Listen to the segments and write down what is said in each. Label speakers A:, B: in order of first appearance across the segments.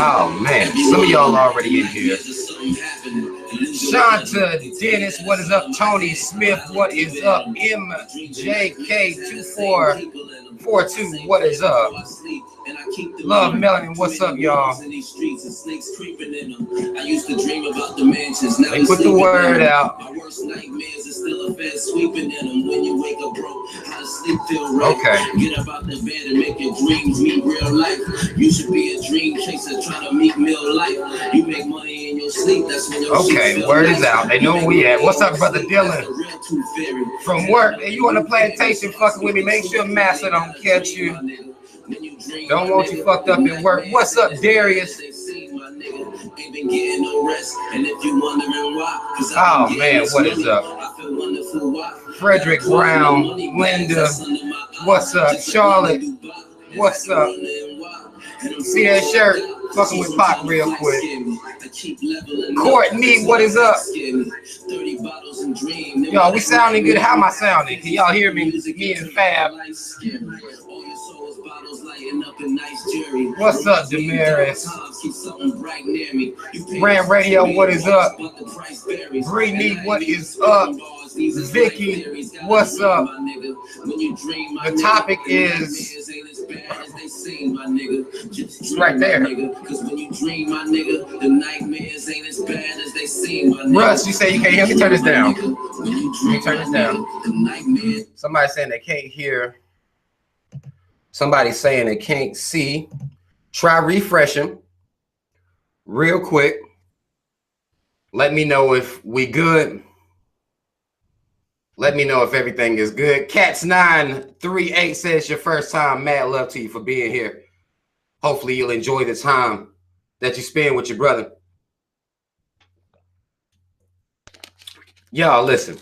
A: Oh man, some of y'all already in here. Shanta, Dennis, what is up? Tony Smith, what is up? MJK2442, what is up? Love Melanin, what's up, y'all? They put the word out. Okay. Get up out the bed and make your dreams meet real life. You should be a dream chaser trying to meet real life. You make money in your sleep, that's when your okay, word is out. They know where we at. What's up, brother Dylan? From work. Hey, you on the plantation fucking with me? Make sure Massa don't catch you. Don't want you fucked up at work. What's up, Darius? Oh man, what is up? Frederick Brown, Linda, what's up? Charlotte, what's up? See that shirt? Fucking with Pac real quick. Courtney, what is up? Y'all, we sounding good. How am I sounding? Can y'all hear me? Me and Fab. What's up, Damaris? Ram Radio, what is up? Brittany, what is up? Vicky, what's up? The topic is it's right there. Russ, you say you can't hear me? Turn this down. Let me turn this down. Somebody saying they can't hear. Somebody's saying they can't see. Try refreshing real quick. Let me know if we good. Let me know if everything is good. Cats938 says your first time. Mad love to you for being here. Hopefully you'll enjoy the time that you spend with your brother. Y'all listen.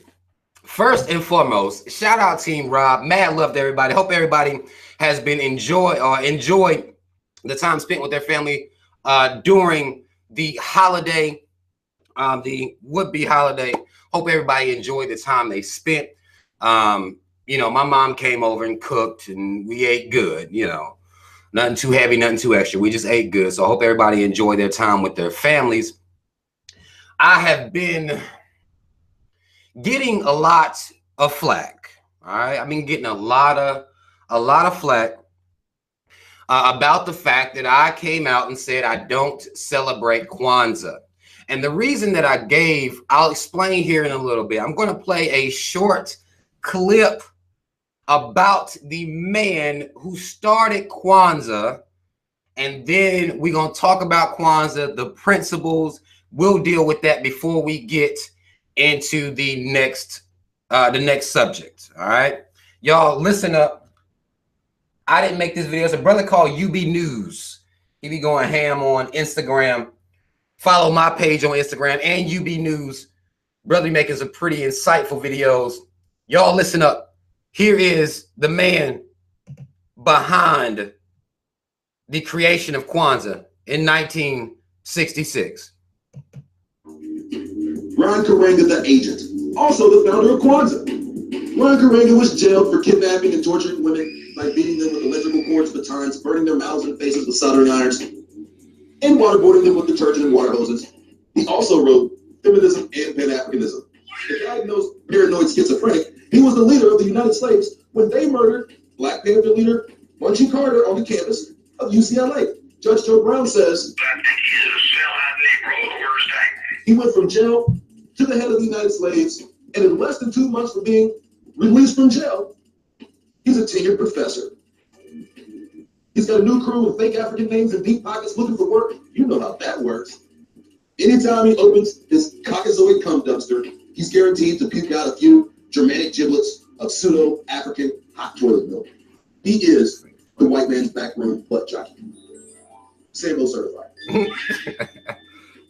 A: First and foremost, shout out Team Rob. Mad love to everybody. Hope everybody has been enjoyed the time spent with their family during the holiday, the would-be holiday. Hope everybody enjoyed the time they spent. You know, my mom came over and cooked, and we ate good. You know, nothing too heavy, nothing too extra. We just ate good. So I hope everybody enjoyed their time with their families. I have been getting a lot of flack. All right, I've been getting a lot of flack about the fact that I came out and said I don't celebrate Kwanzaa. And the reason that I gave, I'll explain here in a little bit. I'm going to play a short clip about the man who started Kwanzaa, and then we're going to talk about Kwanzaa, the principles. We'll deal with that before we get into the next subject. All right, y'all listen up. I didn't make this video. It's a brother called UB News. He be going ham on Instagram. Follow my page on Instagram and UB News. Brother be making some pretty insightful videos. Y'all listen up. Here is the man behind the creation of Kwanzaa in 1966.
B: Ron Karenga, the agent, also the founder of Kwanzaa. Ron Karenga was jailed for kidnapping and torturing women by beating them with electrical cords, batons, burning their mouths and faces with soldering irons, and waterboarding them with detergent and water hoses. He also wrote Feminism and Pan-Africanism. The diagnosed paranoid schizophrenic, he was the leader of the United States when they murdered Black Panther leader Bunchy Carter on the campus of UCLA. Judge Joe Brown says he went from jail to the head of the United Slaves, and in less than 2 months for being released from jail, he's a tenured professor. He's got a new crew with fake African names and deep pockets looking for work. You know how that works. Anytime he opens his Caucasoid cum dumpster, he's guaranteed to puke out a few Germanic giblets of pseudo-African hot toilet milk. He is the white man's backroom butt jockey. Sambo certified.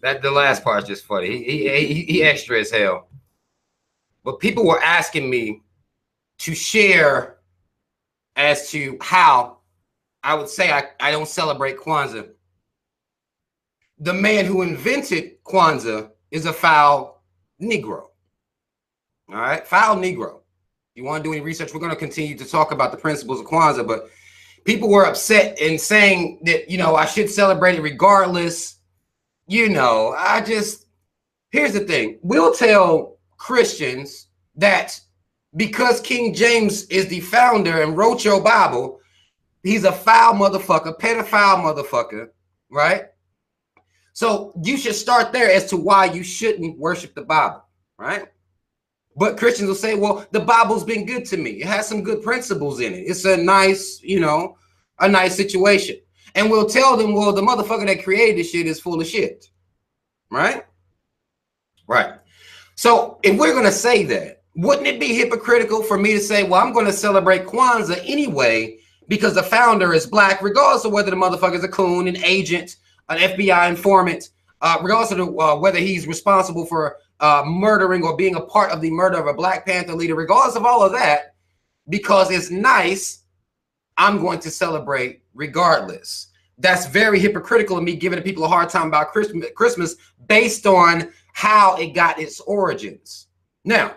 A: That the last part's just funny. He extra as hell. But people were asking me to share as to how I would say I don't celebrate Kwanzaa. The man who invented Kwanzaa is a foul Negro. All right, foul Negro. If you want to do any research, we're going to continue to talk about the principles of Kwanzaa, but People were upset and saying that, you know, I should celebrate it regardless. You know, here's the thing. We'll tell Christians that because King James is the founder and wrote your Bible, he's a foul motherfucker, pedophile motherfucker, right? So you should start there as to why you shouldn't worship the Bible, right? But Christians will say, well, the Bible's been good to me. It has some good principles in it. It's a nice, you know, a nice situation. And we'll tell them, well, the motherfucker that created this shit is full of shit, right? Right. So if we're going to say that, wouldn't it be hypocritical for me to say, well, I'm going to celebrate Kwanzaa anyway because the founder is black, regardless of whether the motherfucker is a coon, an agent, an FBI informant, regardless of whether he's responsible for murdering or being a part of the murder of a Black Panther leader, regardless of all of that, because it's nice, I'm going to celebrate regardless. That's very hypocritical of me giving the people a hard time about Christmas based on how it got its origins. Now,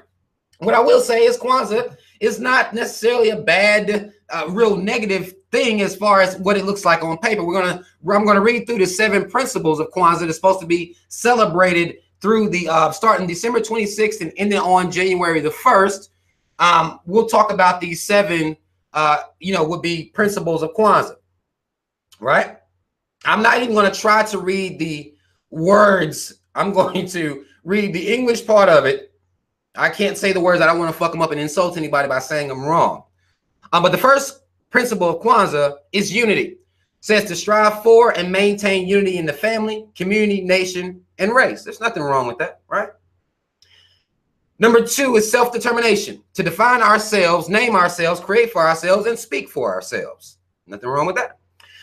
A: what I will say is Kwanzaa is not necessarily a bad, real negative thing as far as what it looks like on paper. I'm gonna read through the 7 principles of Kwanzaa that's supposed to be celebrated through the starting December 26th and ending on January the 1st. We'll talk about these 7, would be principles of Kwanzaa, right? I'm not even going to try to read the words. I'm going to read the English part of it. I can't say the words. I don't want to fuck them up and insult anybody by saying them wrong. But the first principle of Kwanzaa is unity. It says to strive for and maintain unity in the family, community, nation, and race. There's nothing wrong with that, right? Number 2 is self-determination. To define ourselves, name ourselves, create for ourselves, and speak for ourselves. Nothing wrong with that.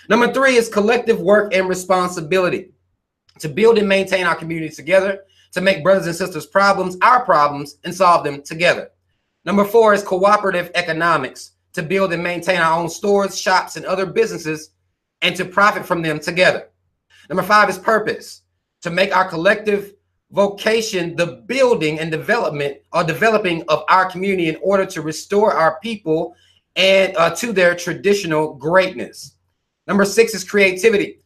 A: Number 3 is collective work and responsibility. To build and maintain our community together, to make brothers and sisters' problems our problems, and solve them together. Number 4 is cooperative economics. To build and maintain our own stores, shops, and other businesses, and to profit from them together. Number 5 is purpose. To make our collective vocation the building and development or developing of our community in order to restore our people and to their traditional greatness. Number 6 is creativity.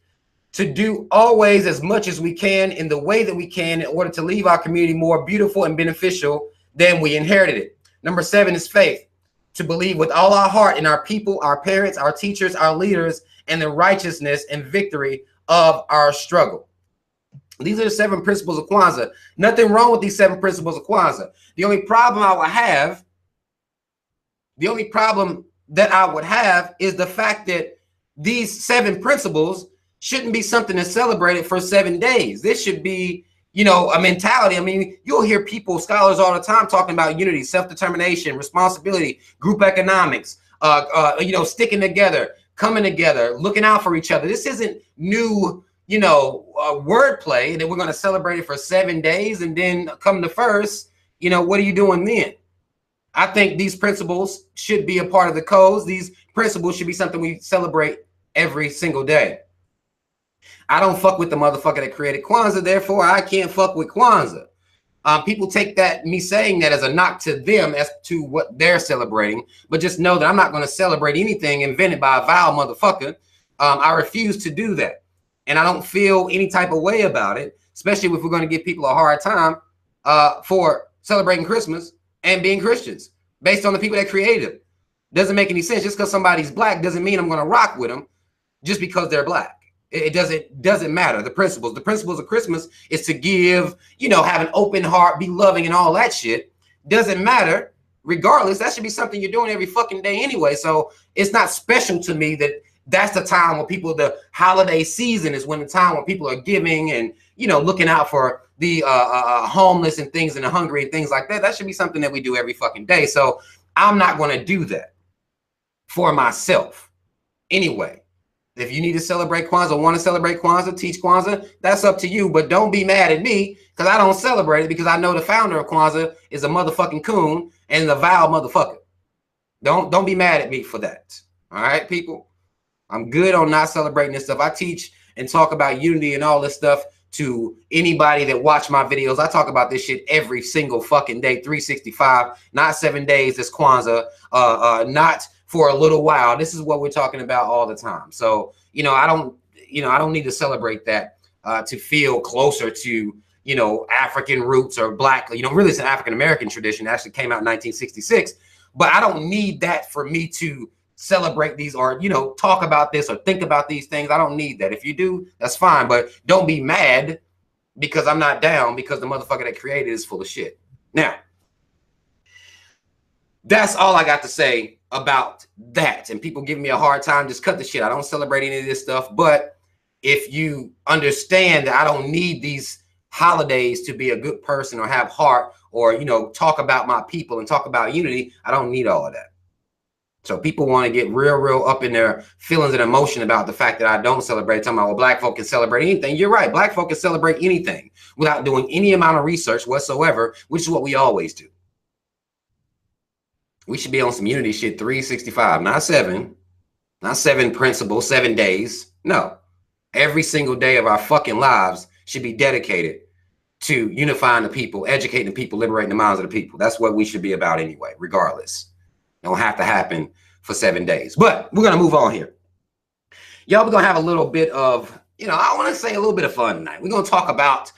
A: To do always as much as we can in the way that we can in order to leave our community more beautiful and beneficial than we inherited it. Number 7 is faith. To believe with all our heart in our people, our parents, our teachers, our leaders, and the righteousness and victory of our struggle. These are the 7 principles of Kwanzaa. Nothing wrong with these 7 principles of Kwanzaa. The only problem that I would have is the fact that these 7 principles shouldn't be something that's celebrated for 7 days. This should be, you know, a mentality. I mean, you'll hear people, scholars all the time talking about unity, self-determination, responsibility, group economics, sticking together, coming together, looking out for each other. This isn't new, wordplay that we're going to celebrate it for 7 days and then come the first, what are you doing then? I think these principles should be a part of the codes. These principles should be something we celebrate every single day. I don't fuck with the motherfucker that created Kwanzaa, therefore I can't fuck with Kwanzaa. People take that, me saying that, as a knock to them as to what they're celebrating, but just know that I'm not going to celebrate anything invented by a vile motherfucker. I refuse to do that. And I don't feel any type of way about it, especially if we're going to give people a hard time for celebrating Christmas and being Christians based on the people that created it. Doesn't make any sense. Just because somebody's black doesn't mean I'm going to rock with them just because they're black. It doesn't matter. The principles of Christmas is to give, have an open heart, be loving, and all that shit. Doesn't matter. Regardless, that should be something you're doing every fucking day anyway. So it's not special to me that that's the time when the holiday season is when the time when people are giving and, looking out for the homeless and things and the hungry and things like that. That should be something that we do every fucking day. So I'm not going to do that for myself anyway. If you need to celebrate Kwanzaa, want to celebrate Kwanzaa, teach Kwanzaa, that's up to you. But don't be mad at me because I don't celebrate it, because I know the founder of Kwanzaa is a motherfucking coon and a vile motherfucker. Don't be mad at me for that. All right, people? I'm good on not celebrating this stuff. I teach and talk about unity and all this stuff to anybody that watch my videos. I talk about this shit every single fucking day, 365, not 7 days. It's Kwanzaa, not for a little while. This is what we're talking about all the time. So, I don't need to celebrate that to feel closer to, African roots or Black, really it's an African-American tradition. It actually came out in 1966, but I don't need that for me to celebrate these or, talk about this or think about these things. I don't need that. If you do, that's fine, but don't be mad because I'm not down because the motherfucker that created is full of shit. Now, that's all I got to say about that. And people give me a hard time, just cut the shit. I don't celebrate any of this stuff, but if you understand that I don't need these holidays to be a good person or have heart or, talk about my people and talk about unity, I don't need all of that. So people want to get real up in their feelings and emotion about the fact that I don't celebrate. Talking about, well, Black folk can celebrate anything. You're right. Black folk can celebrate anything without doing any amount of research whatsoever, which is what we always do. We should be on some unity shit 365, not 7 principles, 7 days. No, every single day of our fucking lives should be dedicated to unifying the people, educating the people, liberating the minds of the people. That's what we should be about anyway, regardless. It don't have to happen for 7 days, but we're going to move on here. Y'all, we're going to have a little bit of, I want to say a little bit of fun tonight. We're going to talk about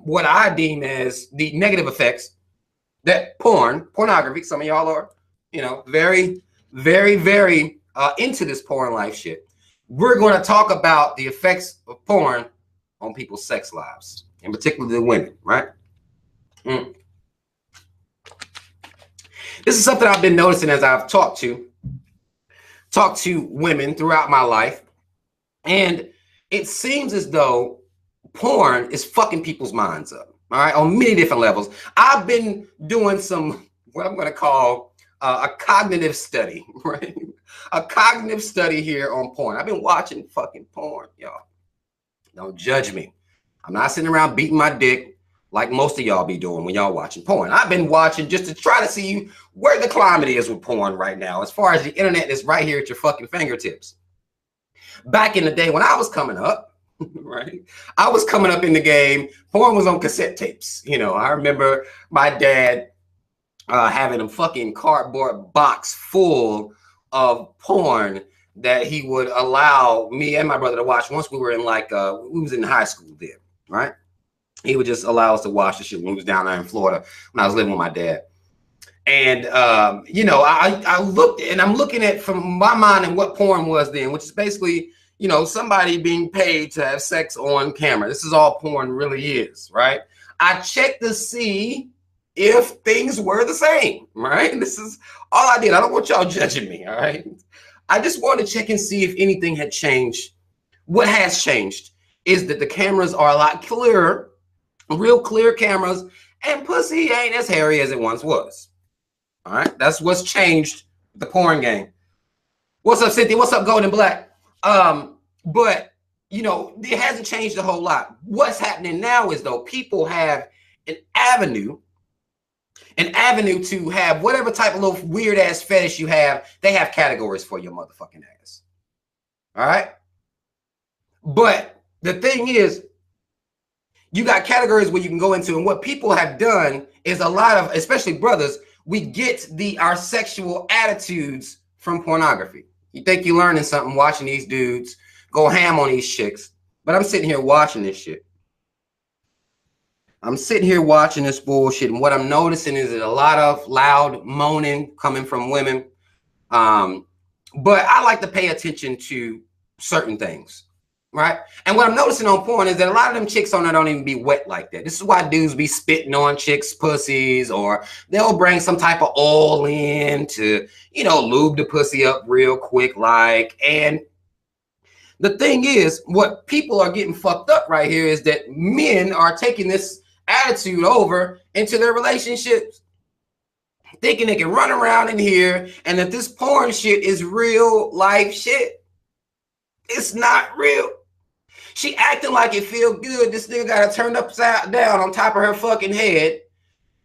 A: what I deem as the negative effects that pornography, some of y'all are, very, very, very into this porn life shit. We're going to talk about the effects of porn on people's sex lives, and particularly the women, right? This is something I've been noticing as I've talked to women throughout my life. And it seems as though porn is fucking people's minds up, all right, on many different levels. I've been doing what I'm going to call a cognitive study, right? A cognitive study here on porn. I've been watching fucking porn, y'all. Don't judge me. I'm not sitting around beating my dick like most of y'all be doing when y'all watching porn. I've been watching just to try to see where the climate is with porn right now, as far as the internet is right here at your fucking fingertips. Back in the day when I was coming up, right? I was coming up in the game, porn was on cassette tapes. I remember my dad having a fucking cardboard box full of porn that he would allow me and my brother to watch once we were in we was in high school then, right? He would just allow us to watch the shit when we was down there in Florida when I was living with my dad. And, I looked and I'm looking at from my mind and what porn was then, which is basically, somebody being paid to have sex on camera. This is all porn really is, right? I checked to see if things were the same, right? This is all I did. I don't want y'all judging me, all right? I just wanted to check and see if anything had changed. What has changed is that the cameras are a lot clearer, real clear cameras, and pussy ain't as hairy as it once was. All right, that's what's changed the porn game. What's up, Cynthia? What's up, Golden Black? But it hasn't changed a whole lot. What's happening now is though people have an avenue to have whatever type of little weird ass fetish you have. They have categories for your motherfucking ass. All right, but the thing is, you got categories where you can go into, and what people have done is a lot of, especially brothers, we get our sexual attitudes from pornography. You think you're learning something watching these dudes go ham on these chicks, but I'm sitting here watching this shit. I'm sitting here watching this bullshit, and what I'm noticing is that a lot of loud moaning coming from women. But I like to pay attention to certain things. Right. And what I'm noticing on porn is that a lot of them chicks on there don't even be wet like that. This is why dudes be spitting on chicks' pussies, or they'll bring some type of oil in to, lube the pussy up real quick. And the thing is, what people are getting fucked up right here is that men are taking this attitude over into their relationships, thinking they can run around in here and that this porn shit is real life shit. It's not real. She acting like it feel good. This nigga got her turned upside down on top of her fucking head.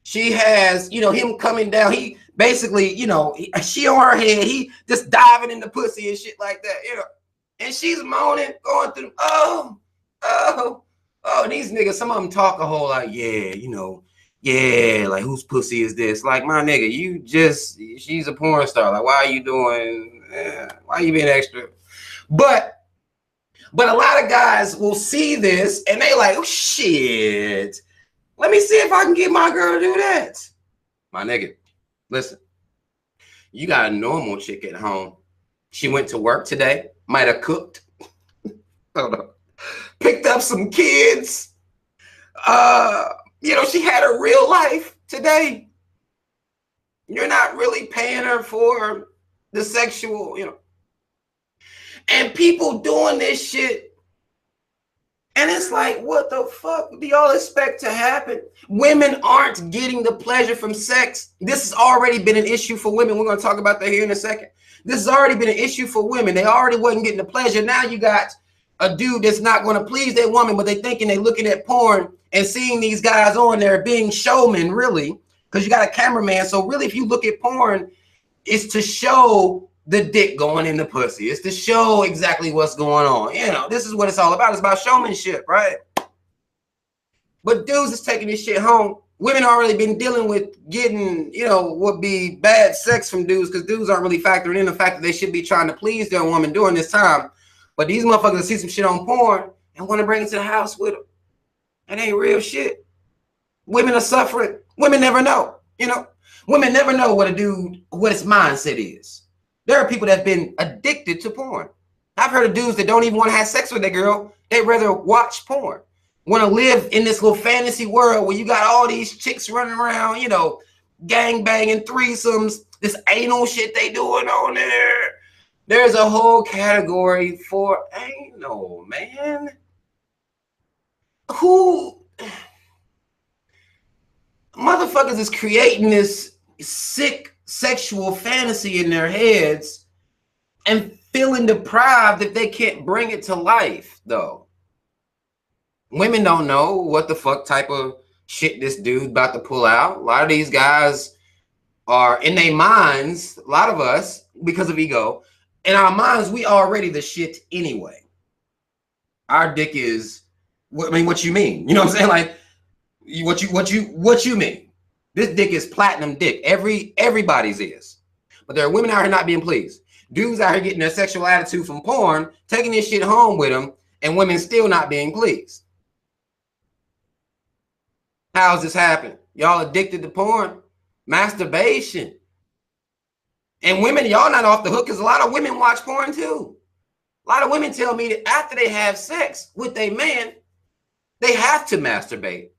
A: She has, him coming down. He basically, she on her head. He just diving in the pussy and shit like that, And she's moaning, going through, oh, Oh, these niggas, some of them talk a whole lot. Yeah, you know, yeah, like whose pussy is this? Like, my nigga, she's a porn star. Like, why are you doing, why are you being extra? But a lot of guys will see this and they like, oh shit, let me see if I can get my girl to do that. My nigga, listen, you got a normal chick at home. She went to work today, might have cooked, picked up some kids. You know, she had a real life today. You're not really paying her for the sexual, you know. And people doing this shit. And it's like, what the fuck do y'all expect to happen? Women aren't getting the pleasure from sex. This has already been an issue for women. We're going to talk about that here in a second. This has already been an issue for women. They already wasn't getting the pleasure. Now you got a dude that's not going to please their woman, but they thinking they looking at porn and seeing these guys on there being showmen, really, because you got a cameraman. So really, if you look at porn, it's to show the dick going in the pussy. It's to show exactly what's going on. You know, this is what it's all about. It's about showmanship, right? But dudes is taking this shit home. Women already been dealing with getting, you know, would be bad sex from dudes because dudes aren't really factoring in the fact that they should be trying to please their woman during this time. But these motherfuckers see some shit on porn and want to bring it to the house with them. It ain't real shit. Women are suffering. Women never know, you know. Women never know what his mindset is. There are people that have been addicted to porn. I've heard of dudes that don't even want to have sex with their girl. They'd rather watch porn. Want to live in this little fantasy world where you got all these chicks running around, you know, gang banging, threesomes, this anal shit they doing on there. There's a whole category for anal, man. Who motherfuckers is creating this sick sexual fantasy in their heads and feeling deprived if they can't bring it to life, though. Women don't know what the fuck type of shit this dude's about to pull out. A lot of these guys are in their minds, a lot of us, because of ego, in our minds, we already the shit anyway. Our dick is, I mean, what you mean? You know what I'm saying? Like, what you mean? This dick is platinum dick. Everybody's is. But there are women out here not being pleased. Dudes out here getting their sexual attitude from porn, taking this shit home with them, and women still not being pleased. How's this happen? Y'all addicted to porn? Masturbation. And women, y'all not off the hook because a lot of women watch porn too. A lot of women tell me that after they have sex with a man, they have to masturbate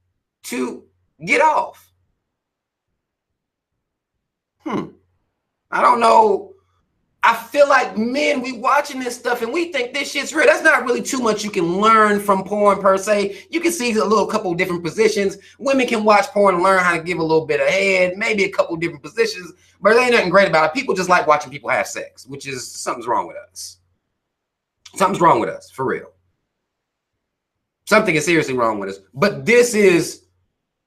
A: to get off. I don't know. I feel like men, we watching this stuff and we think this shit's real. That's not really too much you can learn from porn per se. You can see a little couple of different positions. Women can watch porn and learn how to give a little bit of head, maybe a couple different positions, but there ain't nothing great about it. People just like watching people have sex, which is something's wrong with us. Something's wrong with us, for real. Something is seriously wrong with us. But this is,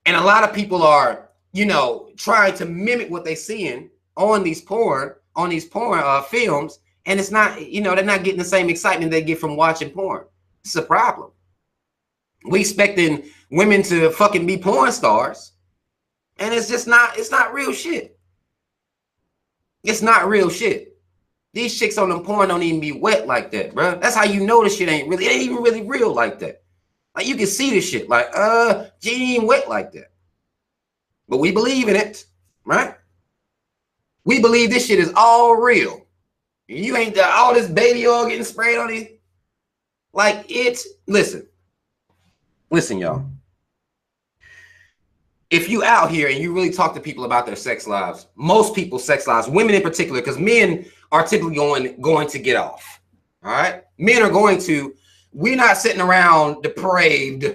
A: and a lot of people are, you know, trying to mimic what they're seeing on these porn films, and it's not, you know, they're not getting the same excitement they get from watching porn. It's a problem. We expecting women to fucking be porn stars, and it's just not, it's not real shit. It's not real shit. These chicks on them porn don't even be wet like that, bro. That's how you know the shit ain't really, it ain't even really real like that. Like, you can see this shit, like, she ain't even wet like that. But we believe in it, right? We believe this shit is all real. You ain't all this baby oil getting sprayed on these. Like, it's, listen, y'all. If you out here and you really talk to people about their sex lives, most people's sex lives, women in particular, because men are typically going to get off. All right. Men are going to, we're not sitting around depraved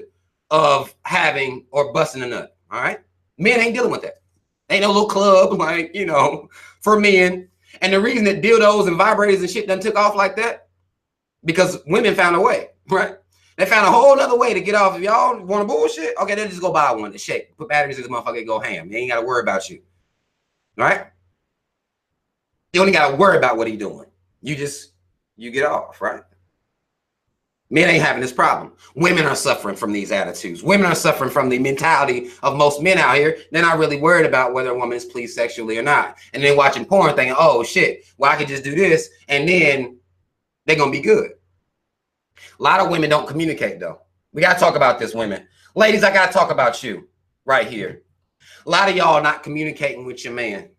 A: of having or busting a nut. All right. Men ain't dealing with that. Ain't no little club, like, you know, for men. And the reason that dildos and vibrators and shit done took off like that, because women found a way, right? They found a whole other way to get off. If y'all want to bullshit, okay, then just go buy one to shake. Put batteries in this motherfucker and go ham. You ain't got to worry about you, right? You only got to worry about what he doing. You get off, right? Men ain't having this problem. Women are suffering from these attitudes. Women are suffering from the mentality of most men out here. They're not really worried about whether a woman is pleased sexually or not. And then watching porn thinking, oh shit, well, I could just do this and then they're going to be good. A lot of women don't communicate though. We got to talk about this, women. Ladies, I got to talk about you right here. A lot of y'all not communicating with your man.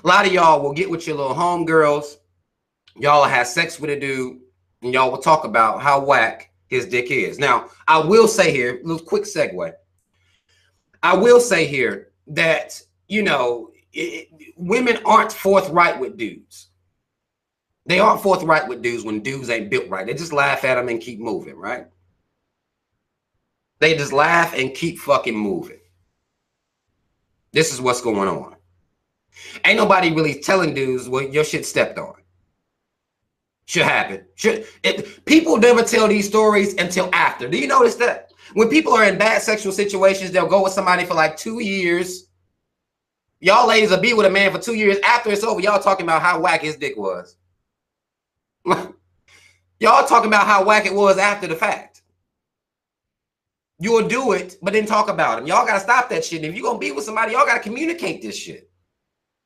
A: A lot of y'all will get with your little homegirls. Y'all will have sex with a dude. And y'all will talk about how whack his dick is. Now, I will say here, a little quick segue. I will say here that, you know, women aren't forthright with dudes. They aren't forthright with dudes when dudes ain't built right. They just laugh at them and keep moving, right? They just laugh and keep fucking moving. This is what's going on. Ain't nobody really telling dudes, well, your shit stepped on. Should happen. People never tell these stories until after. Do you notice that? When people are in bad sexual situations, they'll go with somebody for like 2 years. Y'all ladies will be with a man for 2 years. After it's over, y'all talking about how whack his dick was. Y'all talking about how whack it was after the fact. You'll do it, but then talk about him. Y'all got to stop that shit. If you're going to be with somebody, y'all got to communicate this shit.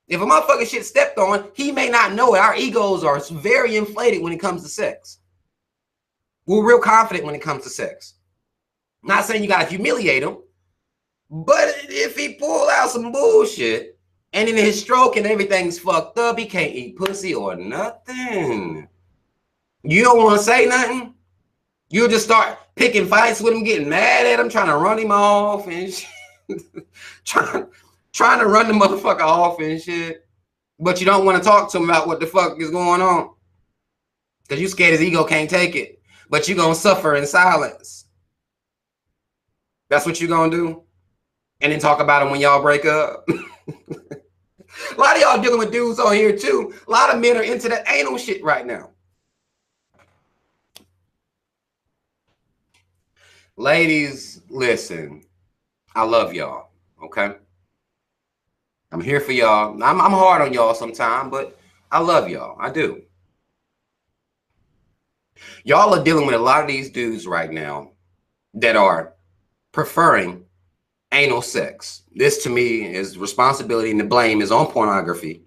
A: If a motherfucking shit stepped on, he may not know it. Our egos are very inflated when it comes to sex. We're real confident when it comes to sex. Not saying you got to humiliate him, but if he pull out some bullshit and in his stroke and everything's fucked up, he can't eat pussy or nothing. You don't want to say nothing. You'll just start picking fights with him, getting mad at him, trying to run him off and shit. Trying to run the motherfucker off and shit, but you don't want to talk to him about what the fuck is going on because you scared his ego can't take it, but you're going to suffer in silence. That's what you're going to do. And then talk about him when y'all break up. A lot of y'all dealing with dudes on here too. A lot of men are into that anal shit right now. Ladies, listen, I love y'all, okay? I'm here for y'all. I'm hard on y'all sometimes, but I love y'all. I do. Y'all are dealing with a lot of these dudes right now that are preferring anal sex. This to me is responsibility and the blame is on pornography.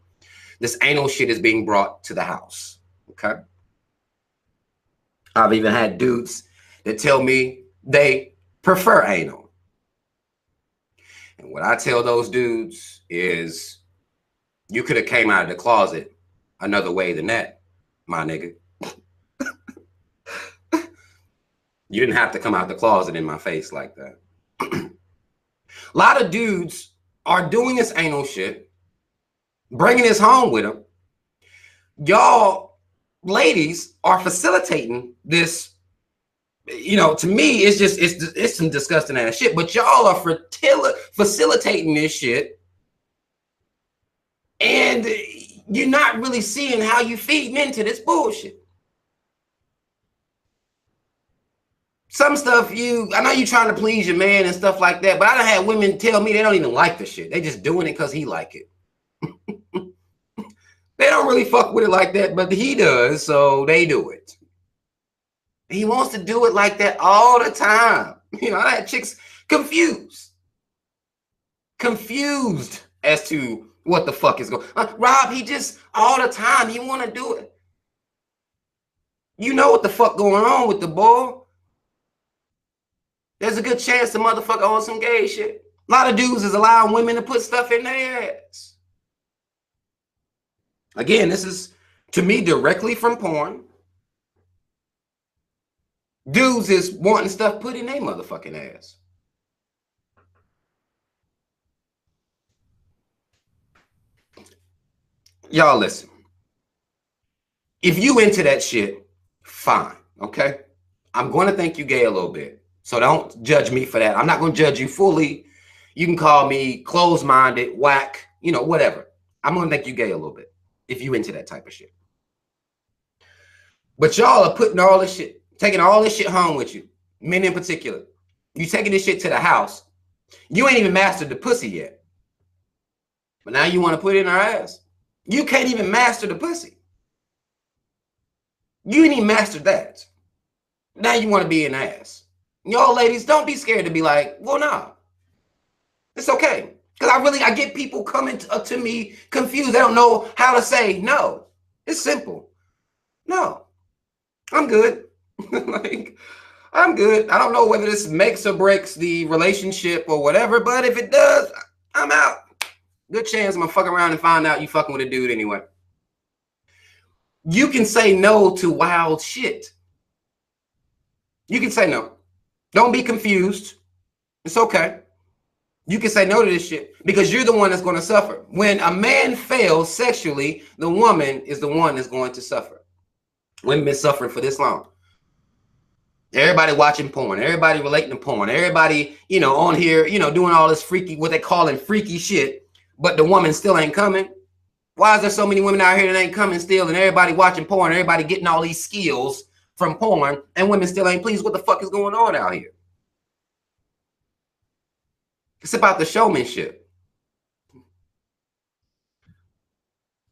A: This anal shit is being brought to the house. Okay. I've even had dudes that tell me they prefer anal. And what I tell those dudes is you could have came out of the closet another way than that, my nigga. You didn't have to come out the closet in my face like that. A lot of dudes are doing this anal shit, bringing this home with them. Y'all ladies are facilitating this. You know, to me, it's some disgusting ass shit, but y'all are facilitating this shit and you're not really seeing how you feeding into this bullshit. Some stuff I know you're trying to please your man and stuff like that, but I done had women tell me they don't even like the shit. They just doing it because he like it. They don't really fuck with it like that, but he does, so they do it. He wants to do it like that all the time. You know, I had chicks confused as to what the fuck is going on. Rob, he just all the time, he want to do it. You know what the fuck going on with the boy. There's a good chance the motherfucker on some gay shit. A lot of dudes is allowing women to put stuff in their ass. Again, this is, to me, directly from porn. Dudes is wanting stuff put in their motherfucking ass. Y'all listen. If you into that shit, fine, okay? I'm going to think you gay a little bit. So don't judge me for that. I'm not going to judge you fully. You can call me closed-minded, whack, you know, whatever. I'm going to think you gay a little bit if you into that type of shit. But y'all are putting all this shit, taking all this shit home with you, men in particular. You taking this shit to the house. You ain't even mastered the pussy yet. But now you want to put it in her ass. You can't even master the pussy. You ain't even mastered that. Now you want to be an ass. Y'all ladies, don't be scared to be like, well, nah. It's okay. Because I get people coming to me confused. They don't know how to say no. It's simple. No, I'm good. Like, I'm good. I don't know whether this makes or breaks the relationship or whatever, but if it does, I'm out. Good chance I'm gonna fuck around and find out you fucking with a dude anyway. You can say no to wild shit. You can say no. Don't be confused. It's okay. You can say no to this shit because you're the one that's going to suffer. When a man fails sexually, the woman is the one that's going to suffer. Women been suffering for this long. Everybody watching porn, everybody relating to porn, everybody, on here, doing all this freaky, what they calling freaky shit, but the woman still ain't coming. Why is there so many women out here that ain't coming still, and everybody watching porn, everybody getting all these skills from porn, and women still ain't pleased? What the fuck is going on out here? It's about the showmanship.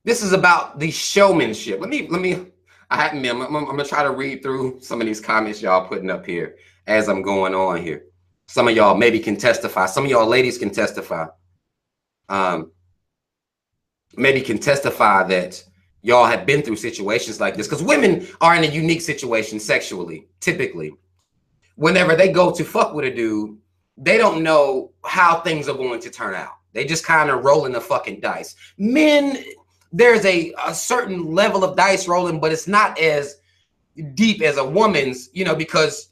A: This is about the showmanship. I'm gonna try to read through some of these comments y'all putting up here as I'm going on here. Some of y'all maybe can testify. Some of y'all ladies can testify. Maybe can testify that y'all have been through situations like this, because women are in a unique situation sexually. Typically, whenever they go to fuck with a dude, they don't know how things are going to turn out. They just kind of rolling the fucking dice. Men, there's a certain level of dice rolling, but it's not as deep as a woman's, because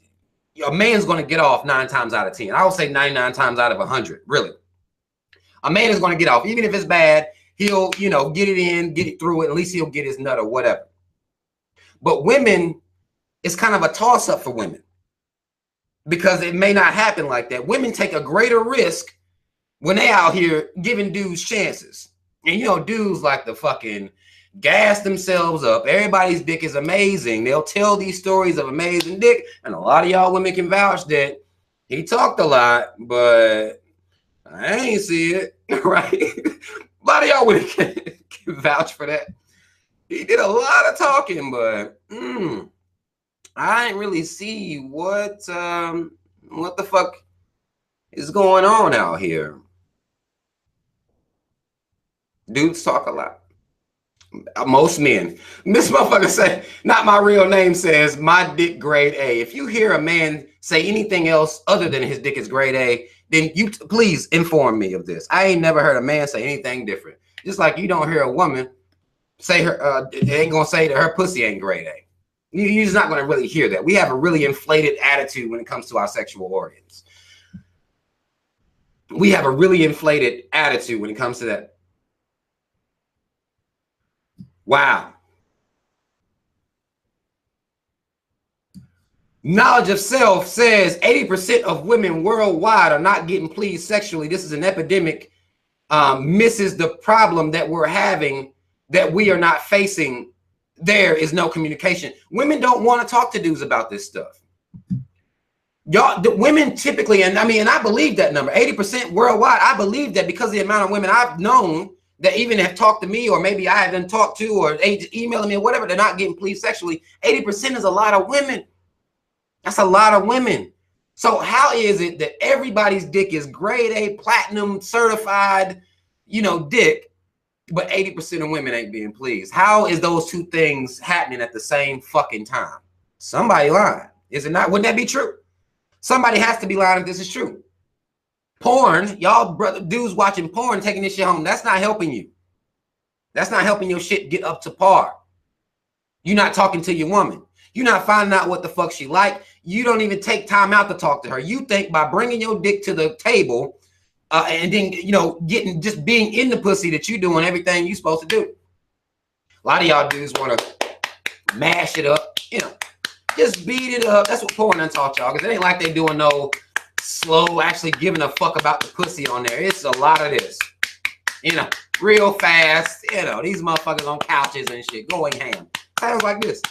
A: a man's going to get off 9 times out of 10. I would say 99 times out of 100, really. A man is going to get off. Even if it's bad, he'll, get it in, get it through it. At least he'll get his nut or whatever. But women, it's kind of a toss-up for women, because it may not happen like that. Women take a greater risk when they out here giving dudes chances. And dudes like to fucking gas themselves up. Everybody's dick is amazing. They'll tell these stories of amazing dick. And a lot of y'all women can vouch that he talked a lot, but I ain't see it, right? A lot of y'all women can vouch for that. He did a lot of talking, but I ain't really see what the fuck is going on out here. Dudes talk a lot. Most men. This motherfucker say, not my real name says, my dick grade A. If you hear a man say anything else other than his dick is grade A, then you please inform me of this. I ain't never heard a man say anything different. Just like you don't hear a woman say they ain't gonna say that her pussy ain't grade A. You're just not gonna really hear that. We have a really inflated attitude when it comes to our sexual organs. We have a really inflated attitude when it comes to that. Wow. Knowledge of self says 80% of women worldwide are not getting pleased sexually. This is an epidemic. Misses the problem that we're having, that we are not facing. There is no communication. Women don't want to talk to dudes about this stuff. Y'all, the women typically, and I believe that number, 80% worldwide. I believe that because of the amount of women I've known that even have talked to me, or maybe I haven't talked to, or they emailing me or whatever, they're not getting pleased sexually. 80% is a lot of women. That's a lot of women. So how is it that everybody's dick is grade A, platinum, certified, dick, but 80% of women ain't being pleased? How is those two things happening at the same fucking time? Somebody lying. Is it not? Wouldn't that be true? Somebody has to be lying if this is true. Porn, y'all dudes watching porn, taking this shit home, that's not helping you. That's not helping your shit get up to par. You're not talking to your woman. You're not finding out what the fuck she like. You don't even take time out to talk to her. You think by bringing your dick to the table and then, just being in the pussy that you doing everything you supposed to do. A lot of y'all dudes want to mash it up, just beat it up. That's what porn done taught y'all, because it ain't like they doing no slow, actually giving a fuck about the pussy on there. It's a lot of this, real fast, these motherfuckers on couches and shit going ham. Sounds like this.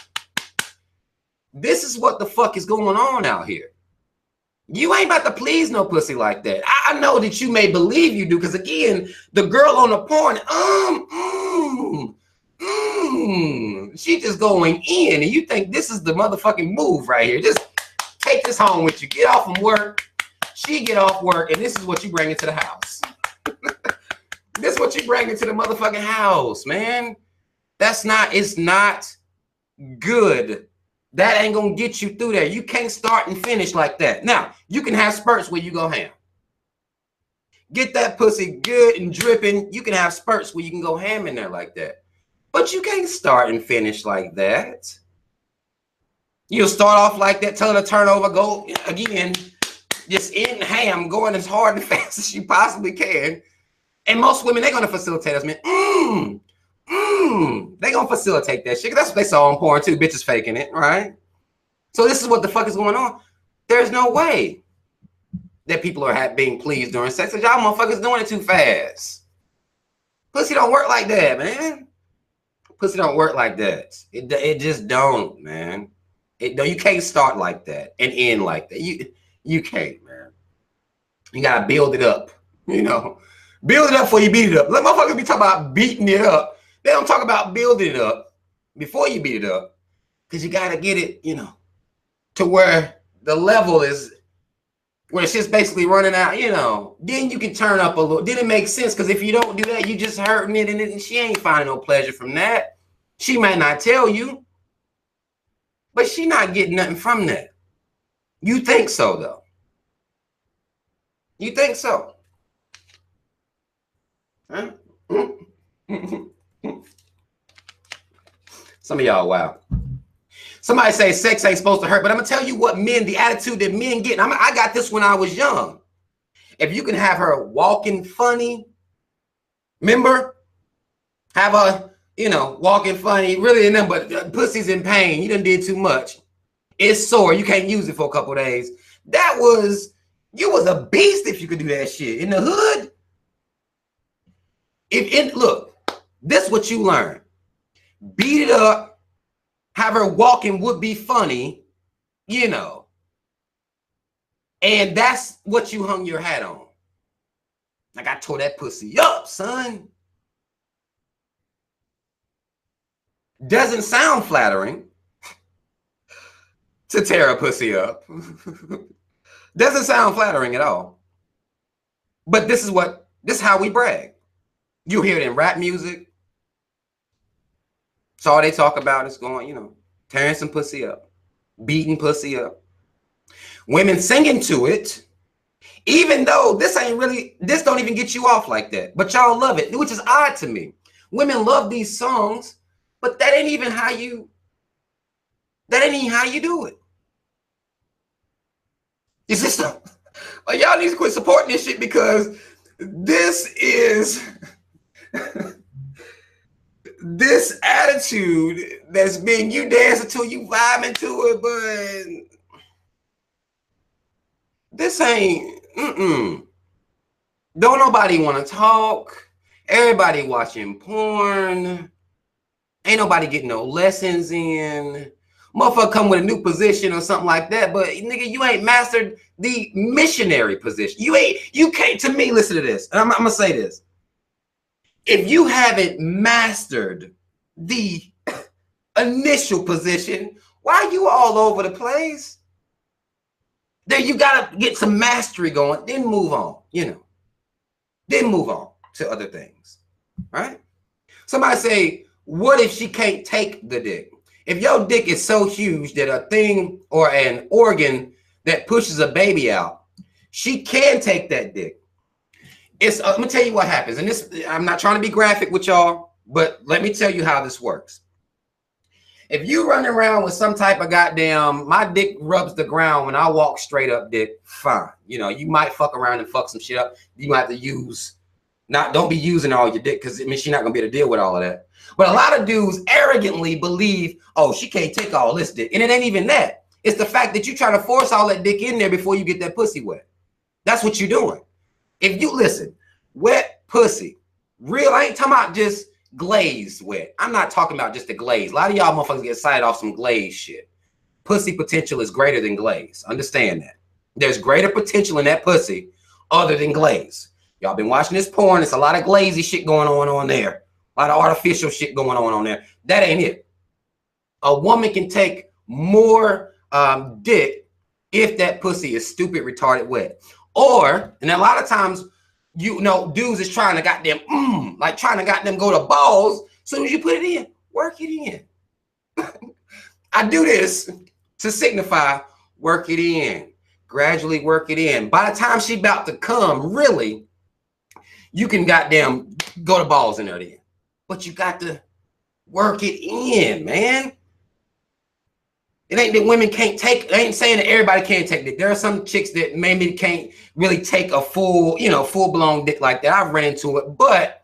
A: This is what the fuck is going on out here. You ain't about to please no pussy like that. I know that you may believe you do, because again, the girl on the porn, She just going in, and you think this is the motherfucking move right here. Just take this home with you. Get off from work. She get off work, and this is what you bring into the house. This is what you bring into the motherfucking house, man. It's not good. That ain't gonna get you through there. You can't start and finish like that. Now, you can have spurts where you go ham. Get that pussy good and dripping. You can have spurts where you can go ham in there like that. But you can't start and finish like that. You'll start off like that, tell her to turn over, go again, just in ham, going as hard and fast as you possibly can. And most women, they're going to facilitate us, man. They're going to facilitate that shit. That's what they saw on porn too, bitches faking it, right? So this is what the fuck is going on. There's no way that people are being pleased during sex. Y'all motherfuckers doing it too fast. Pussy don't work like that, man. Pussy don't work like that. It just don't, man. You can't start like that and end like that. You can't, man. You gotta build it up, you know. Build it up before you beat it up. Let motherfuckers be talking about beating it up. They don't talk about building it up before you beat it up. Because you gotta get it, you know, to where the level is where it's just basically running out, you know. Then you can turn up a little. Then it makes sense, because if you don't do that, you just hurting it, and she ain't finding no pleasure from that. She might not tell you, but she not getting nothing from that. You think so, though. You think so. Huh? Some of y'all, wow. Somebody say sex ain't supposed to hurt, but I'm going to tell you what men, the attitude that men get. I got this when I was young. If you can have her walking funny, remember? Have a, you know, walking funny, really in them, but pussy's in pain. You done did too much. It's sore. You can't use it for a couple of days. You was a beast if you could do that shit. In the hood, look, this is what you learn. Beat it up, have her walking would be funny, you know. And that's what you hung your hat on. Like, I tore that pussy up, son. Doesn't sound flattering to tear a pussy up. Doesn't sound flattering at all. But this is how we brag. You hear it in rap music. It's all they talk about is going, you know, tearing some pussy up, beating pussy up. Women singing to it, even though this don't even get you off like that. But y'all love it, which is odd to me. Women love these songs, but that ain't even how you do it. It's just, like, y'all need to quit supporting this shit, because this is this attitude that's been, you dance until you vibe into it, but this ain't, don't nobody want to talk. Everybody watching porn. Ain't nobody getting no lessons in. Motherfucker come with a new position or something like that, but nigga, you ain't mastered the missionary position. You can't, to me, listen to this. And I'm gonna say this. If you haven't mastered the initial position, why are you all over the place? There, you gotta get some mastery going, then move on, you know. Then move on to other things, right? Somebody say, what if she can't take the dick? If your dick is so huge that a thing or an organ that pushes a baby out, she can take that dick. Let me tell you what happens. And this, I'm not trying to be graphic with y'all, but let me tell you how this works. If you run around with some type of goddamn, my dick rubs the ground when I walk straight up dick, fine. You know, you might fuck around and fuck some shit up. You might have to use, don't be using all your dick, because it means she's not gonna be able to deal with all of that. But a lot of dudes arrogantly believe, oh, she can't take all this dick. And it ain't even that. It's the fact that you try to force all that dick in there before you get that pussy wet. That's what you're doing. If you listen, wet pussy, real, I ain't talking about just glazed wet. I'm not talking about just the glaze. A lot of y'all motherfuckers get excited off some glaze shit. Pussy potential is greater than glaze. Understand that. There's greater potential in that pussy other than glaze. Y'all been watching this porn. It's a lot of glazy shit going on there. A lot of artificial shit going on there. That ain't it. A woman can take more dick if that pussy is stupid, retarded, wet. Or, and a lot of times, you know, dudes is trying to goddamn, like trying to goddamn go to balls. As soon as you put it in, work it in. I do this to signify work it in. Gradually work it in. By the time she about to come, really, you can goddamn go to balls in there then. But you got to work it in, man. It ain't that women can't take, I ain't saying that everybody can't take dick. There are some chicks that maybe can't really take a full, you know, full-blown dick like that. I've ran into it, but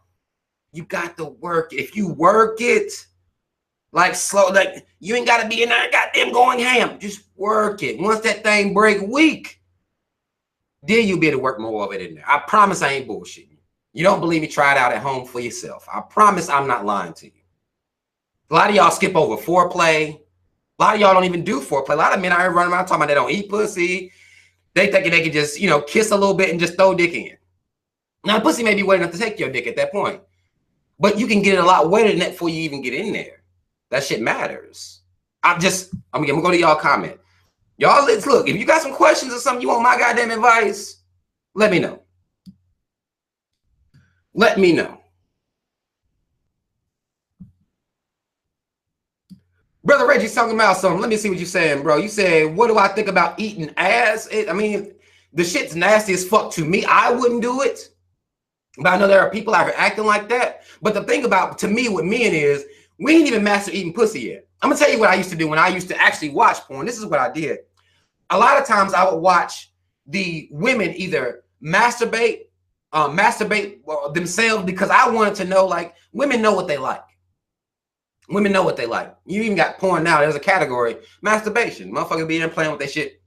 A: you got to work it. If you work it, like slow, like you ain't got to be in there goddamn going ham. Just work it. Once that thing break weak, then you'll be able to work more of it in there. I promise I ain't bullshitting you. You don't believe me? Try it out at home for yourself. I promise I'm not lying to you. A lot of y'all skip over foreplay. A lot of y'all don't even do foreplay. A lot of men out here running around talking about they don't eat pussy. They think they can just, you know, kiss a little bit and just throw dick in. Now, the pussy may be wet enough to take your dick at that point. But you can get it a lot wetter than that before you even get in there. That shit matters. I'm gonna go to y'all comment. Y'all, let's look. If you got some questions or something, you want my goddamn advice, let me know. Let me know. Brother Reggie's talking about something. Let me see what you're saying, bro. You said, what do I think about eating ass? I mean, the shit's nasty as fuck to me. I wouldn't do it. But I know there are people out here acting like that. But the thing about, to me, with men is, we ain't even master eating pussy yet. I'm gonna tell you what I used to do when I used to actually watch porn. This is what I did. A lot of times I would watch the women either masturbate themselves because I wanted to know, like, women know what they like. Women know what they like. You even got porn now. There's a category, masturbation. Motherfuckers be in playing with that shit.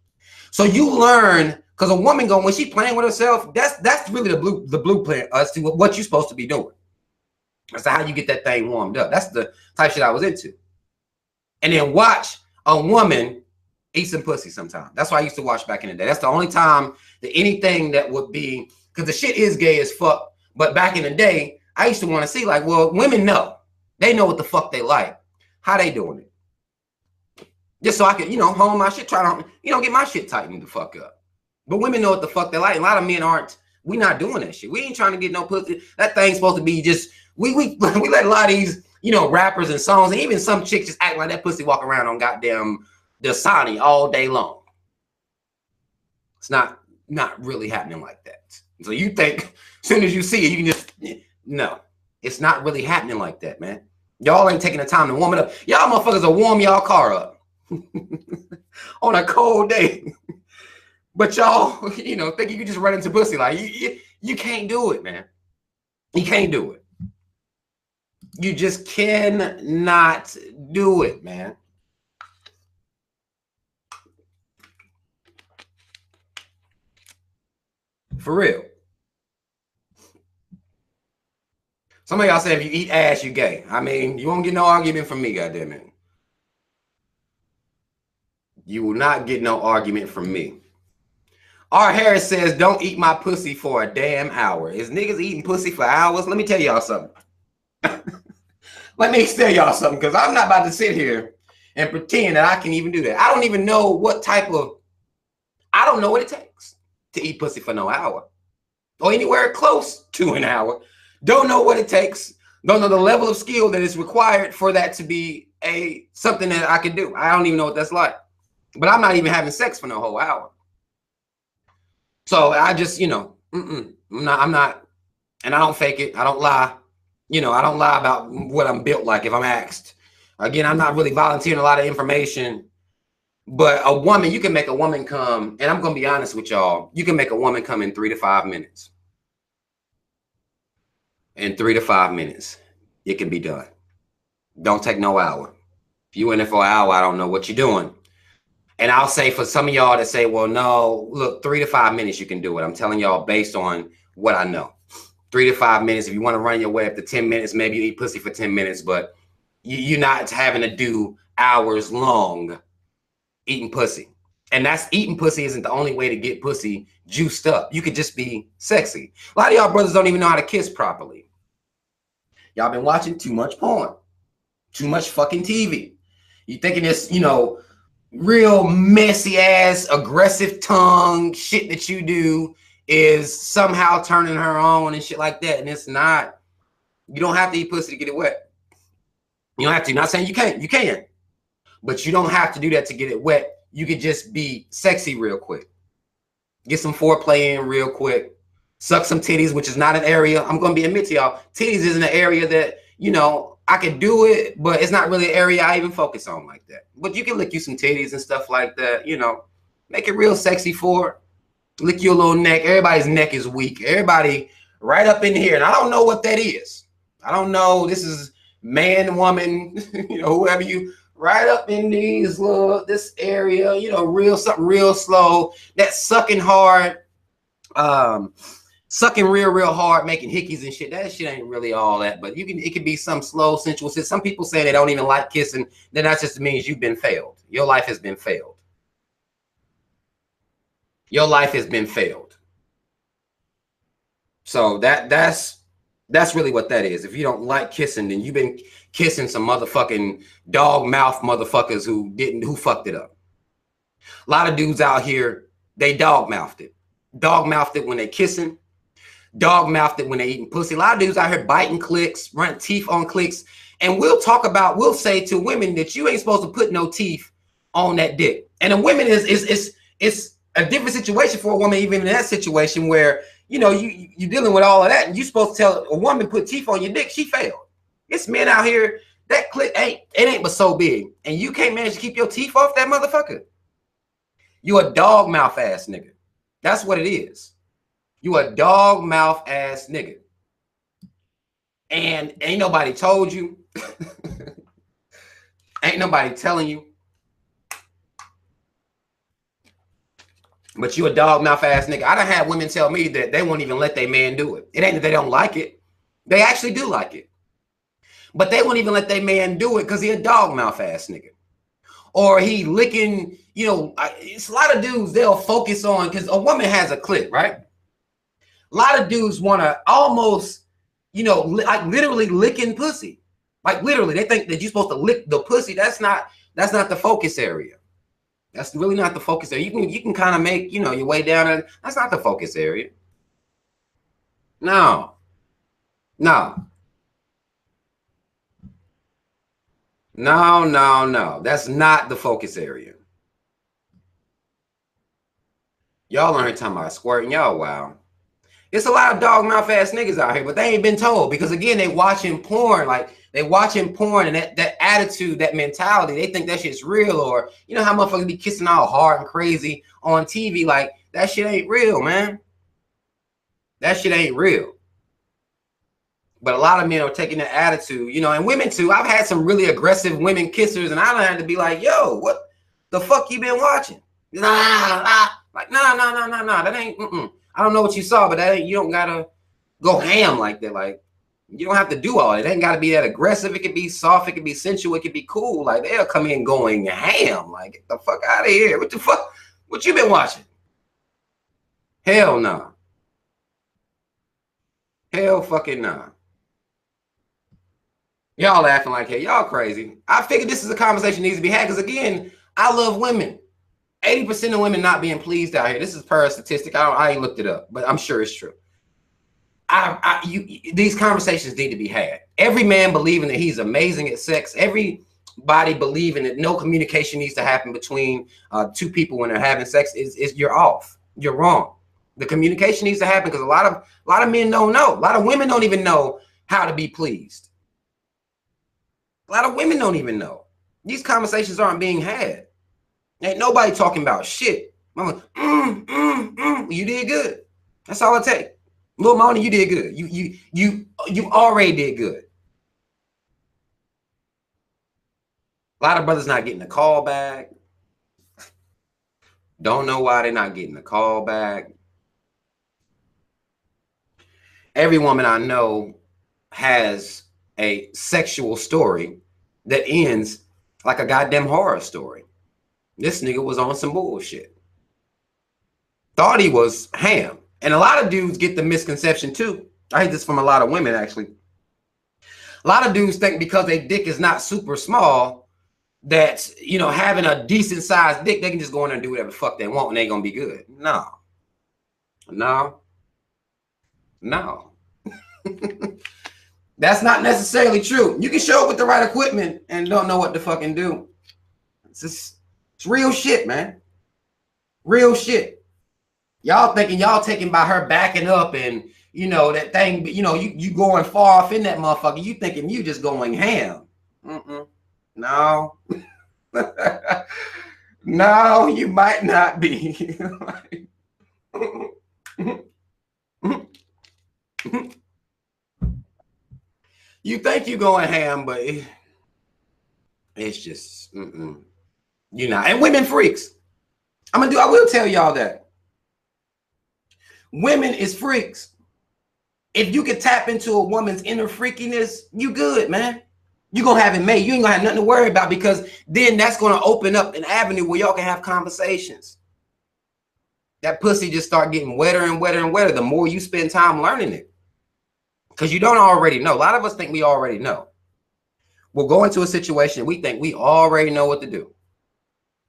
A: So you learn, because a woman when she playing with herself, that's really the blueprint as to what you're supposed to be doing. That's how you get that thing warmed up. That's the type of shit I was into. And then watch a woman eat some pussy sometime. That's what I used to watch back in the day. That's the only time that anything that would be, because the shit is gay as fuck. But back in the day, I used to want to see, like, well, women know. They know what the fuck they like. How they doing it? Just so I can, you know, hone my shit, try to, you know, get my shit tightened the fuck up. But women know what the fuck they like. A lot of men aren't. We not doing that shit. We ain't trying to get no pussy. That thing's supposed to be just, we let a lot of these, you know, rappers and songs, and even some chicks just act like that pussy walk around on goddamn Dasani all day long. It's not really happening like that. So you think as soon as you see it, you can just, no. It's not really happening like that, man. Y'all ain't taking the time to warm it up. Y'all motherfuckers will warm y'all car up on a cold day. But y'all, you know, think you can just run into pussy. Like, you can't do it, man. You can't do it. You just cannot do it, man. For real. Some of y'all say if you eat ass, you gay. I mean, you won't get no argument from me, goddammit. You will not get no argument from me. R. Harris says, don't eat my pussy for a damn hour. Is niggas eating pussy for hours? Let me tell y'all something. Let me tell y'all something, because I'm not about to sit here and pretend that I can even do that. I don't even know what type of, I don't know what it takes to eat pussy for no hour. Or anywhere close to an hour. Don't know what it takes. Don't know the level of skill that is required for that to be something that I can do. I don't even know what that's like. But I'm not even having sex for no whole hour. So I just, you know, I'm not, and I don't fake it. I don't lie. You know, I don't lie about what I'm built like if I'm asked. Again, I'm not really volunteering a lot of information. But a woman, you can make a woman come, and I'm going to be honest with y'all, you can make a woman come in 3 to 5 minutes. In 3 to 5 minutes, it can be done. Don't take no hour. If you in it for an hour, I don't know what you're doing. And I'll say for some of y'all that say, well, no, look, 3 to 5 minutes, you can do it. I'm telling y'all based on what I know. 3 to 5 minutes. If you want to run your way up to 10 minutes, maybe you eat pussy for 10 minutes, but you're not having to do hours long eating pussy. And that's eating pussy isn't the only way to get pussy juiced up. You could just be sexy. A lot of y'all brothers don't even know how to kiss properly. Y'all been watching too much porn, too much fucking TV. You thinking this, you know, real messy ass, aggressive tongue shit that you do is somehow turning her on and shit like that. And it's not. You don't have to eat pussy to get it wet. You don't have to. Not saying you can't. You can. But you don't have to do that to get it wet. You could just be sexy real quick. Get some foreplay in real quick. Suck some titties, which is not an area. I'm going to be admit to y'all. Titties isn't an area that, you know, I could do it, but it's not really an area I even focus on like that. But you can lick you some titties and stuff like that, you know. Make it real sexy for it. Lick your little neck. Everybody's neck is weak. Everybody right up in here. And I don't know what that is. I don't know. This is man, woman, you know, whoever you, right up in these little, this area, you know, real, something real slow. That sucking hard, sucking real hard, making hickeys and shit. That shit ain't really all that, but you can, it could be some slow, sensual shit. Some people say they don't even like kissing. Then that just means you've been failed. Your life has been failed. Your life has been failed. So that's really what that is. If you don't like kissing, then you've been kissing some motherfucking dog mouth motherfuckers who fucked it up. A lot of dudes out here, they dog mouthed it. Dog mouthed it when they kissing. Dog mouthed it when they eating pussy. A lot of dudes out here biting clicks, running teeth on clicks. And we'll say to women that you ain't supposed to put no teeth on that dick. And a women it's a different situation for a woman, even in that situation where, you know, you're dealing with all of that, and you're supposed to tell a woman put teeth on your dick, she failed. It's men out here, that click ain't but so big, and you can't manage to keep your teeth off that motherfucker. You a dog mouth ass nigga. That's what it is. You a dog mouth ass nigga. And ain't nobody told you. Ain't nobody telling you. But you a dog mouth ass nigga. I done had women tell me that they won't even let their man do it. It ain't that they don't like it. They actually do like it. But they won't even let their man do it because he a dog mouth ass nigga. Or he licking, you know, it's a lot of dudes, they'll focus on, because a woman has a clit, right? A lot of dudes want to almost, you know, like literally licking pussy. Like literally, they think that you're supposed to lick the pussy. That's not the focus area. That's really not the focus area. You can kind of make, you know, your way down, and that's not the focus area. No. That's not the focus area. Y'all on here talking about squirting. Y'all, wow. It's a lot of dog mouth ass niggas out here, but they ain't been told, because again, they watching porn. Like they watching porn, and that attitude, that mentality, they think that shit's real. Or you know how motherfuckers be kissing all hard and crazy on TV. Like that shit ain't real, man. That shit ain't real. But a lot of men are taking that attitude, you know, and women too. I've had some really aggressive women kissers, and I had to be like, yo, what the fuck you been watching? Like, nah. That ain't, I don't know what you saw, but that ain't, you don't gotta go ham like that. Like, you don't have to do all that. It ain't gotta be that aggressive. It could be soft, it could be sensual, it could be cool. Like, they'll come in going ham. Like, get the fuck out of here. What the fuck? What you been watching? Hell nah. Hell fucking nah. Y'all laughing like, hey, y'all crazy. I figured this is a conversation needs to be had, because again, I love women. 80% of women not being pleased out here. This is per statistic. I ain't looked it up, but I'm sure it's true. These conversations need to be had. Every man believing that he's amazing at sex. Everybody believing that no communication needs to happen between two people when they're having sex. Is you're off. You're wrong. The communication needs to happen, because a lot of men don't know. A lot of women don't even know how to be pleased. A lot of women don't even know. These conversations aren't being had. Ain't nobody talking about shit. Mama, you did good. That's all it takes. Lil Mona, you did good. You already did good. A lot of brothers not getting a call back. Don't know why they're not getting a call back. Every woman I know has a sexual story that ends like a goddamn horror story. This nigga was on some bullshit. Thought he was ham. And a lot of dudes get the misconception too. I heard this from a lot of women, actually. A lot of dudes think because their dick is not super small, that, you know, having a decent sized dick, they can just go in there and do whatever the fuck they want and they're gonna be good. No. That's not necessarily true. You can show up with the right equipment and don't know what to fucking do. It's real shit, man. Real shit. Y'all thinking y'all taken by her backing up and, you know, that thing, you know, you going far off in that motherfucker. You thinking you just going ham. No. No, you might not be. You think you going ham, but it's just, you're not. And women freaks. I will tell y'all that. Women is freaks. If you can tap into a woman's inner freakiness, you good, man. You're going to have it made. You ain't going to have nothing to worry about, because then that's going to open up an avenue where y'all can have conversations. That pussy just start getting wetter and wetter and wetter the more you spend time learning it. Because you don't already know. A lot of us think we already know. We'll go into a situation, we think we already know what to do.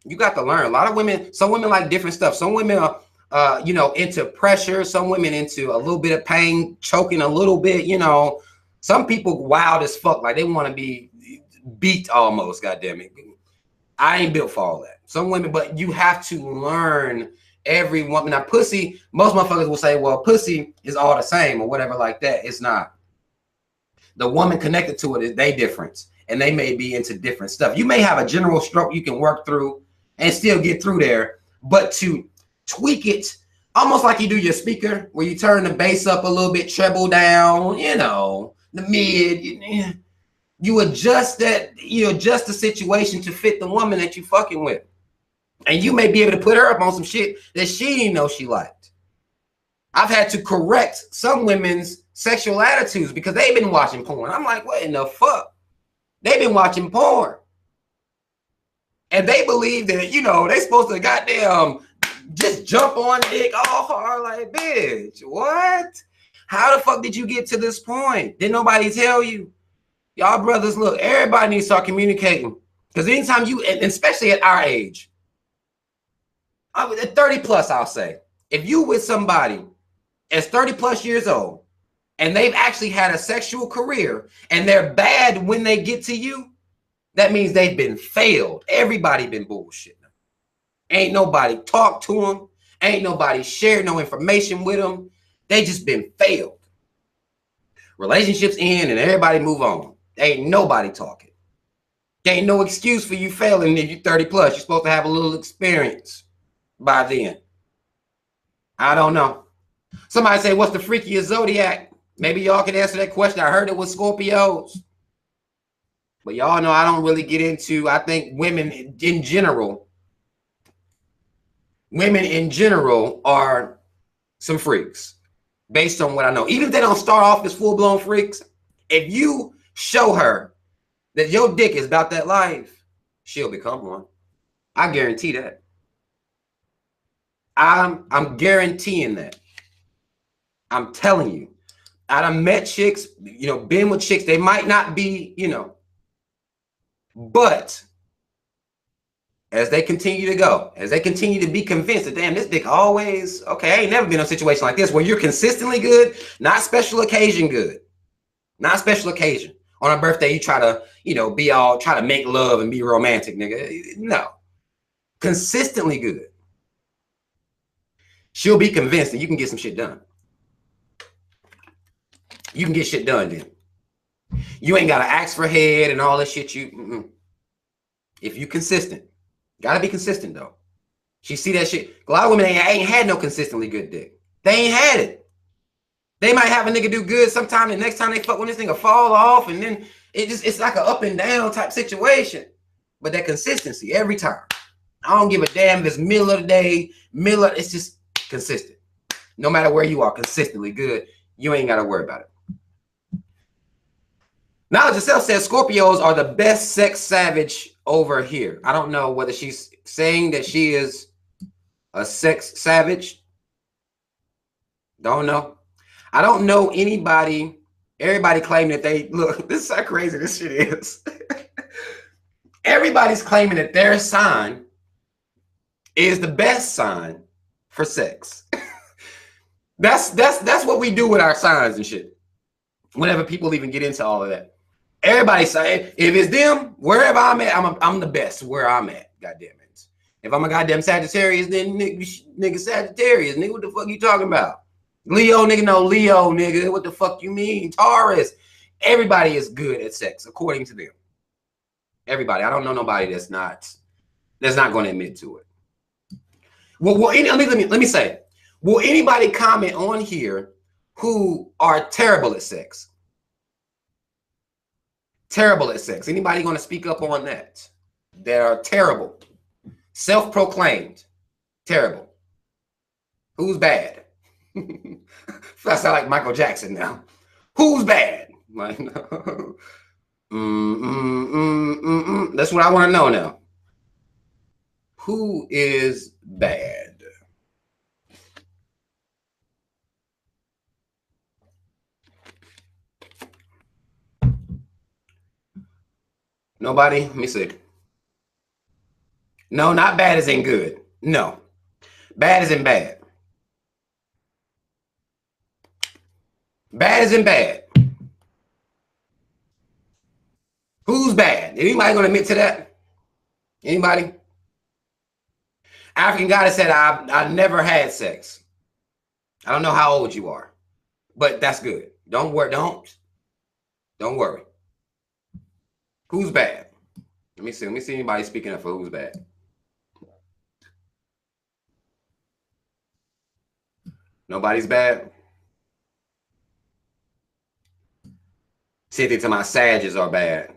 A: You got to learn. A lot of women, some women like different stuff. Some women are, you know, into pressure. Some women into a little bit of pain, choking a little bit, you know. Some people wild as fuck, like they want to be beat almost, goddamn it. I ain't built for all that. Some women, but you have to learn every woman. Now, pussy, most motherfuckers will say, well, pussy is all the same or whatever like that. It's not. The woman connected to it is they different, and they may be into different stuff. You may have a general stroke you can work through and still get through there, but to tweak it, almost like you do your speaker, where you turn the bass up a little bit, treble down, you know, the mid, you adjust that, you adjust the situation to fit the woman that you fucking with. And you may be able to put her up on some shit that she didn't know she liked. I've had to correct some women's sexual attitudes because they've been watching porn. I'm like, what in the fuck? They've been watching porn. And they believe that, you know, they supposed to goddamn just jump on dick all hard, like, bitch, what? How the fuck did you get to this point? Did nobody tell you? Y'all brothers, look, everybody needs to start communicating. Because anytime you, and especially at our age, at 30 plus, I'll say, if you with somebody as 30 plus years old and they've actually had a sexual career and they're bad when they get to you, that means they've been failed. Everybody been bullshitting them. Ain't nobody talked to them. Ain't nobody shared no information with them. They just been failed. Relationships end and everybody move on. Ain't nobody talking. There ain't no excuse for you failing if you're 30 plus. You're supposed to have a little experience by then. I don't know. Somebody say, what's the freakiest zodiac? Maybe y'all can answer that question. I heard it was Scorpios. But y'all know I don't really get into, I think women in general are some freaks based on what I know. Even if they don't start off as full-blown freaks, if you show her that your dick is about that life, she'll become one. I guarantee that. I'm guaranteeing that. I'm telling you. I done met chicks, you know, been with chicks. They might not be, you know, but as they continue to go, as they continue to be convinced that, damn, this dick always, okay, I ain't never been in a situation like this where you're consistently good, not special occasion good. Not special occasion. On a birthday, you try to, you know, try to make love and be romantic, nigga. No. Consistently good. She'll be convinced that you can get some shit done. You can get shit done then. You ain't got to ask for head and all that shit. If you consistent. Got to be consistent, though. She see that shit. A lot of women ain't had no consistently good dick. They ain't had it. They might have a nigga do good sometime. The next time they fuck, when this nigga fall off, and then it's like an up and down type situation. But that consistency every time. I don't give a damn if it's middle of the day, it's just consistent. No matter where you are, consistently good. You ain't got to worry about it. Knowledge itself says Scorpios are the best sex savage over here. I don't know whether she's saying that she is a sex savage. Don't know. I don't know anybody Everybody claiming that they look. This is how crazy this shit is. Everybody's claiming that their sign is the best sign for sex. That's what we do with our signs and shit. Whenever people even get into all of that, everybody say if it's them, wherever I'm at, I'm the best where I'm at. Goddamn it. If I'm a goddamn Sagittarius, then nigga Sagittarius, nigga, what the fuck you talking about? Leo, nigga, no Leo, nigga. What the fuck you mean? Taurus. Everybody is good at sex, according to them. Everybody. I don't know nobody that's not going to admit to it. Well, let me say, will anybody comment on here who are terrible at sex? Terrible at sex. Anybody going to speak up on that? That are terrible. Self-proclaimed. Terrible. Who's bad? I sound like Michael Jackson now. Who's bad? Like, no. That's what I want to know now. Who is bad? Nobody? Let me see. No, not bad as in good. No. Bad as in bad. Bad as in bad. Who's bad? Anybody going to admit to that? Anybody? African Goddess said, I never had sex. I don't know how old you are, but that's good. Don't worry. Don't worry. Who's bad? Let me see anybody speaking up for who's bad. Nobody's bad. Cynthia to my Sages are bad.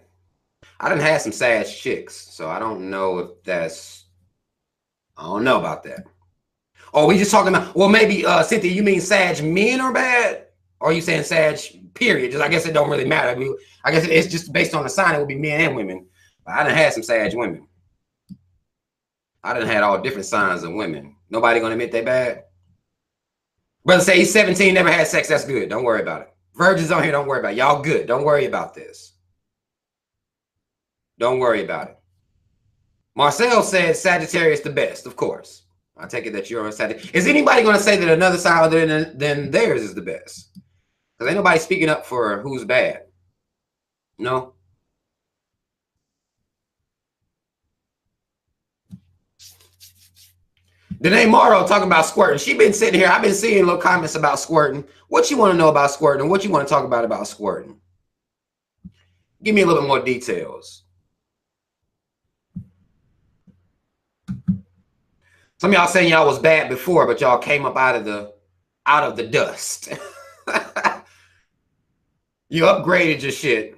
A: I done had some Sag chicks, so I don't know if that's. I don't know about that. Oh, we just talking about. Well, maybe Cynthia, you mean Sag men are bad, or are you saying Sag period? Just I guess it don't really matter. I guess it's just based on the sign. It would be men and women. But I done had some Sag women. I done had all different signs of women. Nobody gonna admit they bad. Brother say he's 17, never had sex. That's good. Don't worry about it. Virgins on here, don't worry about it. Y'all good. Don't worry about this. Don't worry about it. Marcel said Sagittarius the best, of course. I take it that you're a Sagittarius. Is anybody going to say that another sign other than theirs is the best? Because ain't nobody speaking up for who's bad. No? Danae Morrow talking about squirting. She been sitting here. I've been seeing little comments about squirting. What you want to know about squirting and what you want to talk about squirting? Give me a little bit more details. Some of y'all saying y'all was bad before, but y'all came up out of the dust. You upgraded your shit.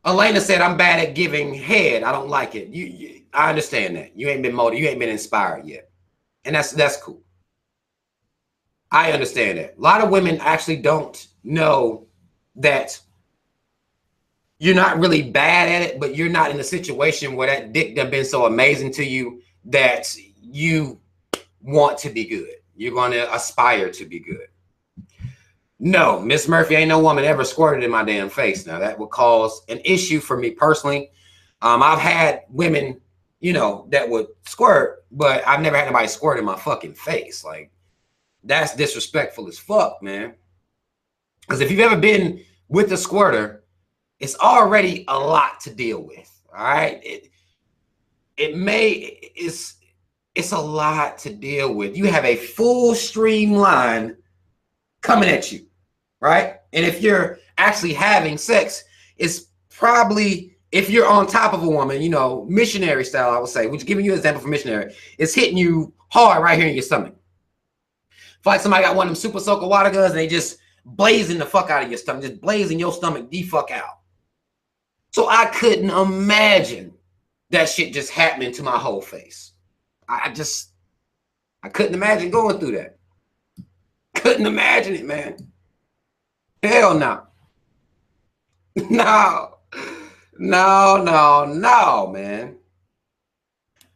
A: Elena said, I'm bad at giving head. I don't like it. I understand that. You ain't been motivated. You ain't been inspired yet. And that's cool. I understand that. A lot of women actually don't know that you're not really bad at it, but you're not in a situation where that dick done been so amazing to you that you want to be good. You're going to aspire to be good. No, Miss Murphy, ain't no woman ever squirted in my damn face. Now, that would cause an issue for me personally. I've had women, that would squirt, but I've never had anybody squirt in my fucking face. Like, that's disrespectful as fuck, man. Because if you've ever been with a squirter, it's already a lot to deal with. All right. It's a lot to deal with. You have a full streamline coming at you, right? And if you're actually having sex, it's probably, if you're on top of a woman, missionary style, I would say, which giving you an example for missionary, it's hitting you hard right here in your stomach. It's like somebody got one of them super soaker water guns and they just blazing the fuck out of your stomach, just blazing your stomach the fuck out. So I couldn't imagine that shit just happening to my whole face. I couldn't imagine going through that. Couldn't imagine it, man. Hell no. No, man.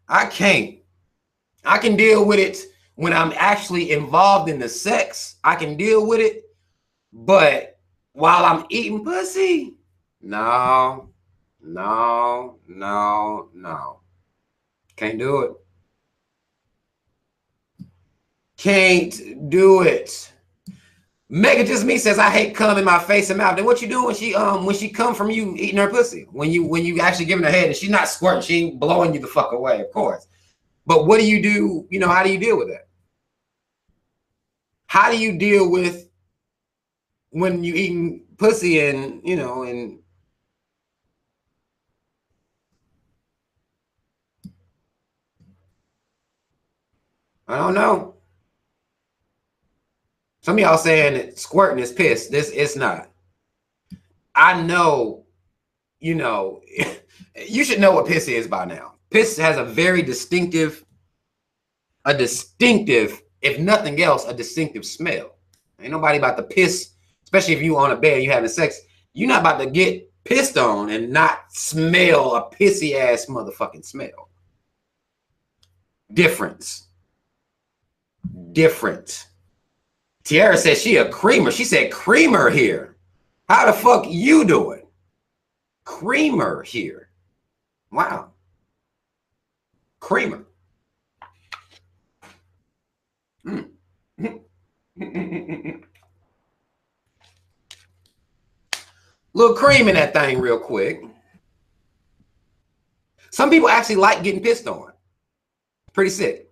A: I can't. I can deal with it When I'm actually involved in the sex, I can deal with it. But while I'm eating pussy, no. Can't do it. Can't do it. Mega Just Me says, I hate cum in my face and mouth. Then what you do when she come from you eating her pussy? When you actually giving her head and she's not squirting, she ain't blowing you the fuck away, of course. But what do? You know, how do you deal with that? How do you deal with when you eating pussy and, you know, and I don't know. Some of y'all saying that squirting is piss. It's not. I know, you know, you should know what piss is by now. Piss has a very distinctive, if nothing else, a distinctive smell. Ain't nobody about to piss, especially if you on a bed and you having sex. You're not about to get pissed on and not smell a pissy ass motherfucking smell. Different. Tiara said she a creamer. She said creamer here. How the fuck you doing? Creamer here. Wow. Creamer. Little cream in that thing real quick. Some people actually like getting pissed on. Pretty sick.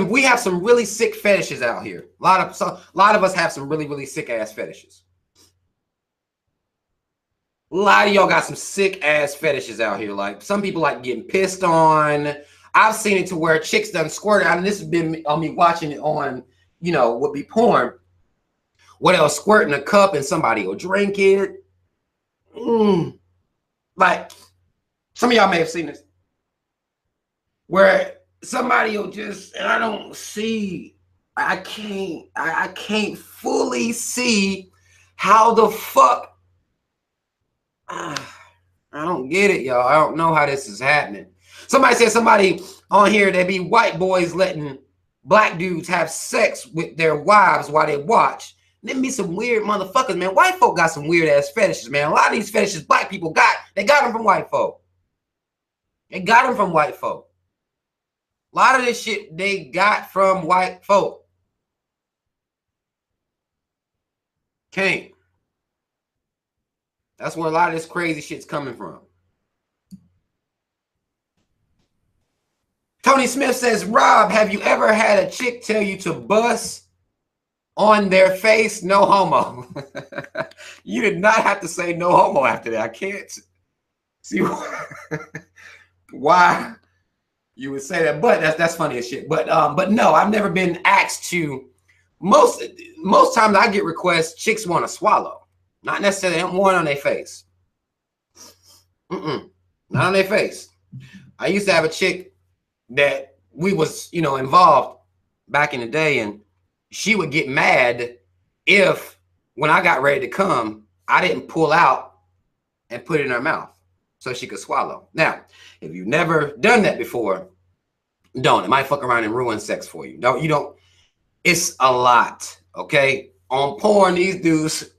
A: We have some really sick fetishes out here. A lot of us have some really, really sick ass fetishes. A lot of y'all got some sick ass fetishes out here. Like some people like getting pissed on. I've seen it to where chicks done squirted. I mean, this has been on me watching it on, you know, would be porn. What else? Squirt in a cup and somebody will drink it. Like some of y'all may have seen this, where somebody will just, and I can't fully see how the fuck. I don't get it, y'all. I don't know how this is happening. Somebody said somebody on here, they be white boys letting black dudes have sex with their wives while they watch. Them be some weird motherfuckers, man. White folk got some weird ass fetishes, man. A lot of these fetishes black people they got them from white folk. They got them from white folk. A lot of this shit they got from white folk. Can't. That's where a lot of this crazy shit's coming from. Tony Smith says, Rob, have you ever had a chick tell you to bust on their face? No homo. You did not have to say no homo after that. I can't see why you would say that, but that's funny as shit. But no, I've never been asked to. Most times I get requests, chicks want to swallow. Not necessarily one on their face. Not on their face. I used to have a chick that we was, you know, involved back in the day, and she would get mad if when I got ready to come, I didn't pull out and put it in her mouth so she could swallow. Now, if you've never done that before, don't. It might fuck around and ruin sex for you. It's a lot, okay? On porn, these dudes,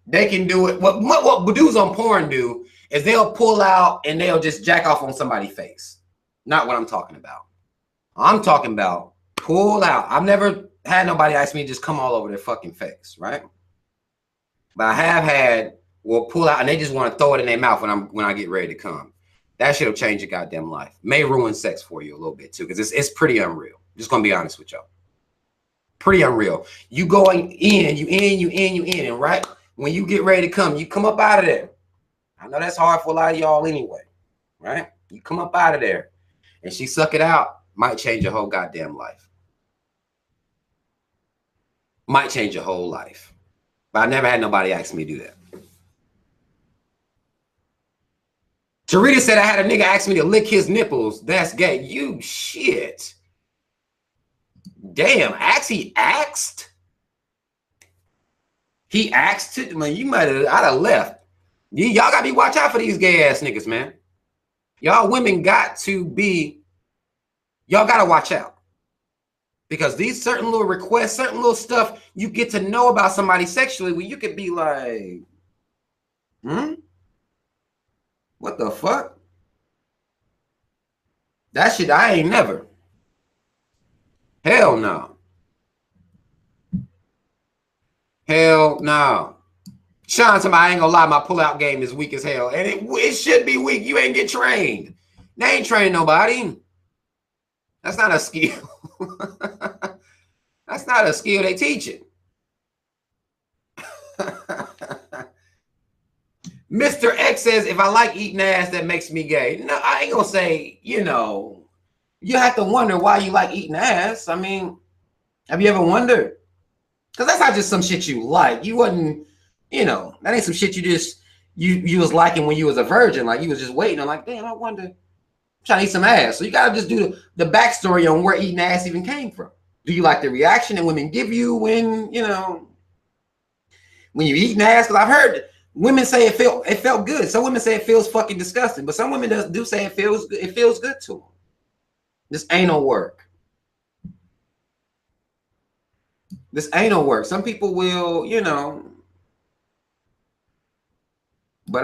A: they can do it. What dudes on porn do is they'll pull out and they'll just jack off on somebody's face. Not what I'm talking about. I'm talking about pull out. I've never had nobody ask me to just come all over their fucking face, right? But I have had, pull out and they just want to throw it in their mouth when I get ready to come. That shit'll change your goddamn life. May ruin sex for you a little bit too, because it's pretty unreal. Just gonna be honest with y'all. Pretty unreal. You going in, you in, and right when you get ready to come, you come up out of there. I know that's hard for a lot of y'all anyway, right? You come up out of there and she suck it out, might change your whole goddamn life. Might change your whole life. But I never had nobody ask me to do that. Tarita said I had a nigga ask me to lick his nipples. That's gay. You shit. Damn, he asked? He asked it? Man, I'd have left. Y'all gotta be watch out for these gay ass niggas, man. Y'all women y'all gotta watch out. Because these certain little requests, certain little stuff you get to know about somebody sexually, where you could be like, what the fuck? That shit I ain't never. Hell no. Hell no. Sean, somebody, I ain't gonna lie, my pullout game is weak as hell. And it should be weak. You ain't get trained. They ain't training nobody. That's not a skill. That's not a skill they teach it. Mr. X says, if I like eating ass, that makes me gay. No, I ain't gonna say, you know, you have to wonder why you like eating ass. I mean, have you ever wondered? Because that's not just some shit you like. You wasn't, you know, that ain't some shit you just, you was liking when you was a virgin. Like, you was just waiting. I'm like, damn, I wonder, I'm trying to eat some ass. So you got to just do the backstory on where eating ass even came from. Do you like the reaction that women give you when, you know, when you're eating ass? Because I've heard women say it felt good. Some women say it feels fucking disgusting. But some women do say it feels good to them. This ain't no work. This ain't no work. Some people will, you know, but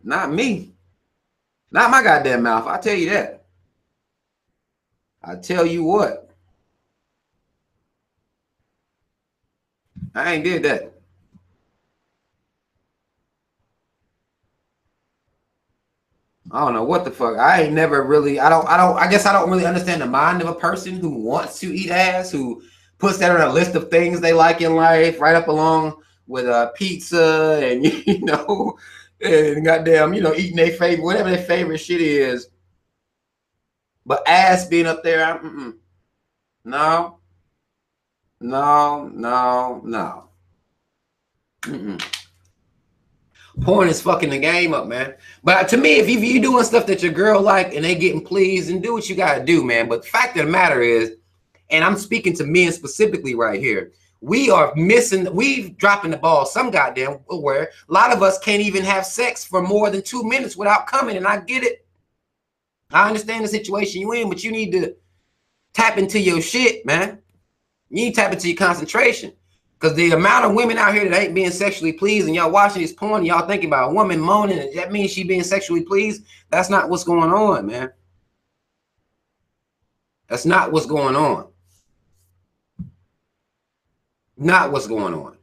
A: not me. Not my goddamn mouth. I tell you that. I tell you what. I ain't did that. I don't know what the fuck. I ain't never really, I guess I don't really understand the mind of a person who wants to eat ass, who puts that on a list of things they like in life, right up along with pizza and, you know, and goddamn, you know, eating their favorite, whatever their favorite shit is. But ass being up there, no. Porn is fucking the game up, man. But to me, if you doing stuff that your girl like and they getting pleased, and do what you gotta do, man. But the fact of the matter is, and I'm speaking to men specifically right here, we dropping the ball some goddamn where a lot of us can't even have sex for more than 2 minutes without coming. And I get it. I understand the situation you in, but you need to tap into your shit, man. You need to tap into your concentration. Because the amount of women out here that ain't being sexually pleased, and y'all watching this porn, and y'all thinking about a woman moaning, and that means she being sexually pleased. That's not what's going on, man. That's not what's going on. Not what's going on.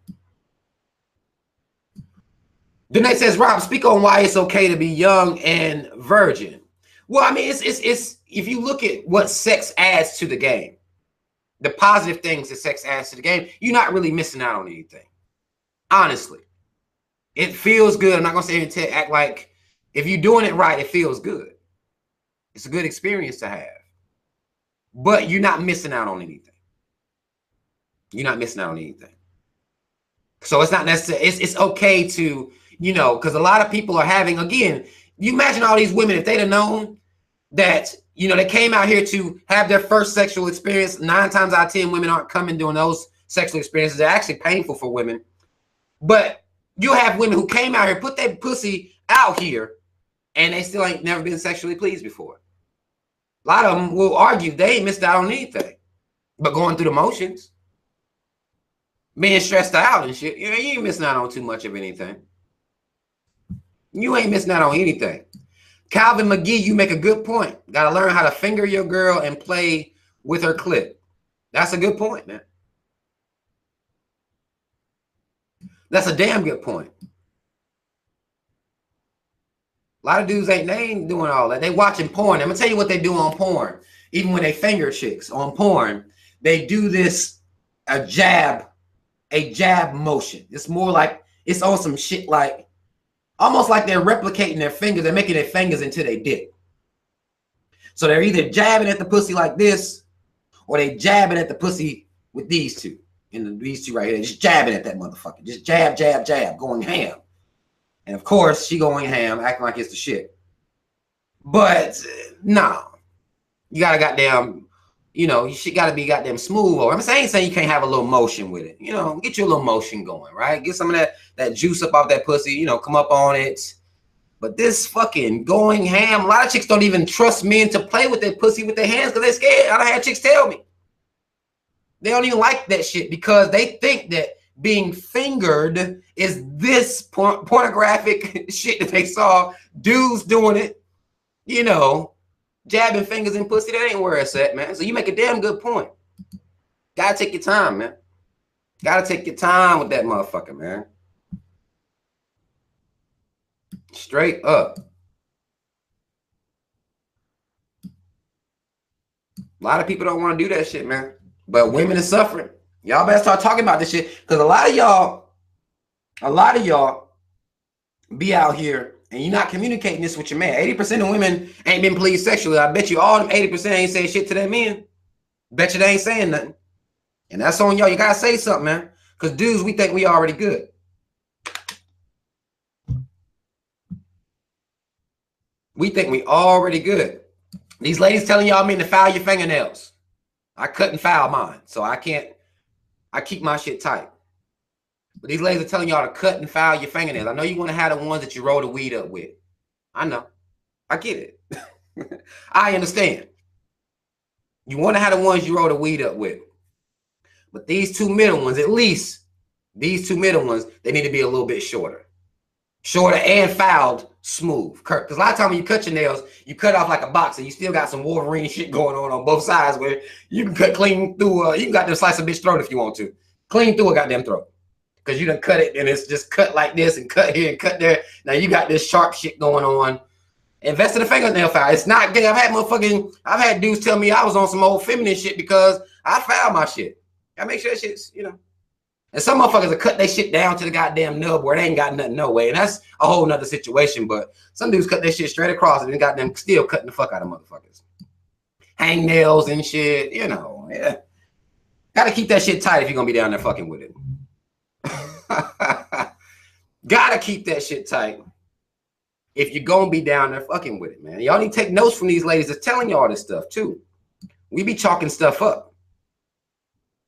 A: Danae says, Rob, speak on why it's okay to be young and virgin. Well, I mean, it's if you look at what sex adds to the game, the positive things that sex adds to the game, you're not really missing out on anything. Honestly, it feels good. I'm not gonna say to act like if you're doing it right, it feels good. It's a good experience to have, but you're not missing out on anything. You're not missing out on anything. So it's not necessary. It's okay to, you know, because a lot of people are having, again, you imagine all these women, if they'd have known that, you know, they came out here to have their first sexual experience. 9 times out of 10, women aren't coming doing those sexual experiences. They're actually painful for women. But you have women who came out here, put their pussy out here, and they still ain't never been sexually pleased before. A lot of them will argue they ain't missed out on anything, but going through the motions, being stressed out and shit, you ain't missing out on too much of anything. You ain't missing out on anything. Calvin McGee, you make a good point. Got to learn how to finger your girl and play with her clit. That's a good point, man. That's a damn good point. A lot of dudes ain't doing all that. They watching porn. I'm gonna tell you what they do on porn. Even when they finger chicks on porn, they do this a jab motion. It's more like it's on some shit like almost like they're replicating their fingers. They're making their fingers into their dick. So they're either jabbing at the pussy like this, or they jabbing at the pussy with these two. And these two right here, just jabbing at that motherfucker. Just jab, jab, jab, going ham. And of course, she going ham, acting like it's the shit. But no, you gotta goddamn, you know, she gotta be goddamn smooth. Or I'm saying you can't have a little motion with it. You know, get your little motion going, right? Get some of that juice up off that pussy. You know, come up on it. But this fucking going ham, a lot of chicks don't even trust men to play with their pussy with their hands because they're scared. I done had chicks tell me. They don't even like that shit because they think that being fingered is this pornographic shit that they saw dudes doing it, you know, jabbing fingers in pussy. That ain't where it's at, man. So you make a damn good point. Gotta take your time, man. Gotta take your time with that motherfucker, man. Straight up. A lot of people don't want to do that shit, man. But women are suffering. Y'all better start talking about this shit. Because a lot of y'all be out here and you're not communicating this with your man. 80% of women ain't been pleased sexually. I bet you all them 80% ain't saying shit to their men. Bet you they ain't saying nothing. And that's on y'all. You gotta say something, man. Because dudes, we think we already good. We think we already good. These ladies telling y'all mean to file your fingernails. I cut and file mine, so I keep my shit tight. But these ladies are telling y'all to cut and file your fingernails. I know you want to have the ones that you roll the weed up with. I know. I get it. I understand. You want to have the ones you roll the weed up with. But these two middle ones, at least, these two middle ones, they need to be a little bit shorter. Shorter and filed smooth. Because a lot of times when you cut your nails, you cut off like a boxer. You still got some Wolverine shit going on both sides where you can cut clean through, you can got to slice a bitch throat if you want to. Clean through a goddamn throat. Because you done cut it and it's just cut like this and cut here and cut there. Now you got this sharp shit going on. Invest in a fingernail file. It's not gay. I've had dudes tell me I was on some old feminine shit because I filed my shit. I make sure that shit's, you know. And some motherfuckers will cut their shit down to the goddamn nub where they ain't got nothing no way. And that's a whole nother situation. But some dudes cut their shit straight across and they got them still cutting the fuck out of motherfuckers. Hang nails and shit, you know. Yeah. Gotta keep that shit tight if you're gonna be down there fucking with it. Gotta keep that shit tight if you're gonna be down there fucking with it, man. Y'all need to take notes from these ladies that's telling y'all this stuff too. We be chalking stuff up.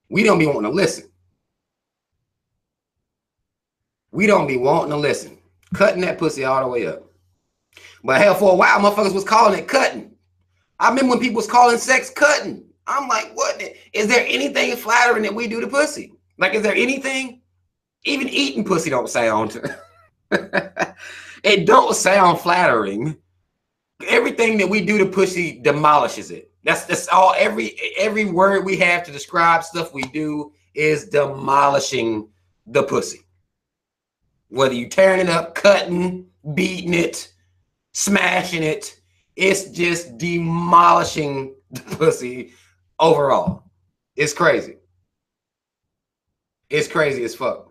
A: We don't be wanting to listen. We don't be wanting to listen. Cutting that pussy all the way up. But hell, for a while, motherfuckers was calling it cutting. I remember when people was calling sex cutting. I'm like, what? Is there anything flattering that we do to pussy? Like, is there anything? Even eating pussy don't sound. It don't sound flattering. Everything that we do to pussy demolishes it. That's all. Every word we have to describe stuff we do is demolishing the pussy. Whether you tearing it up, cutting, beating it, smashing it, it's just demolishing the pussy overall. It's crazy. It's crazy as fuck.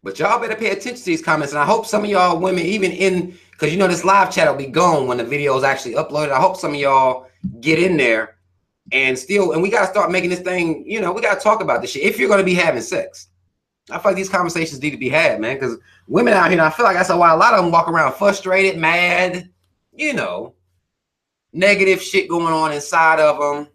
A: But y'all better pay attention to these comments. And I hope some of y'all women, even in, because you know this live chat will be gone when the video is actually uploaded. I hope some of y'all get in there and we got to start making this thing, you know, we got to talk about this shit if you're going to be having sex. I feel like these conversations need to be had, man, because women out here, I feel like that's why a lot of them walk around frustrated, mad, you know, negative shit going on inside of them,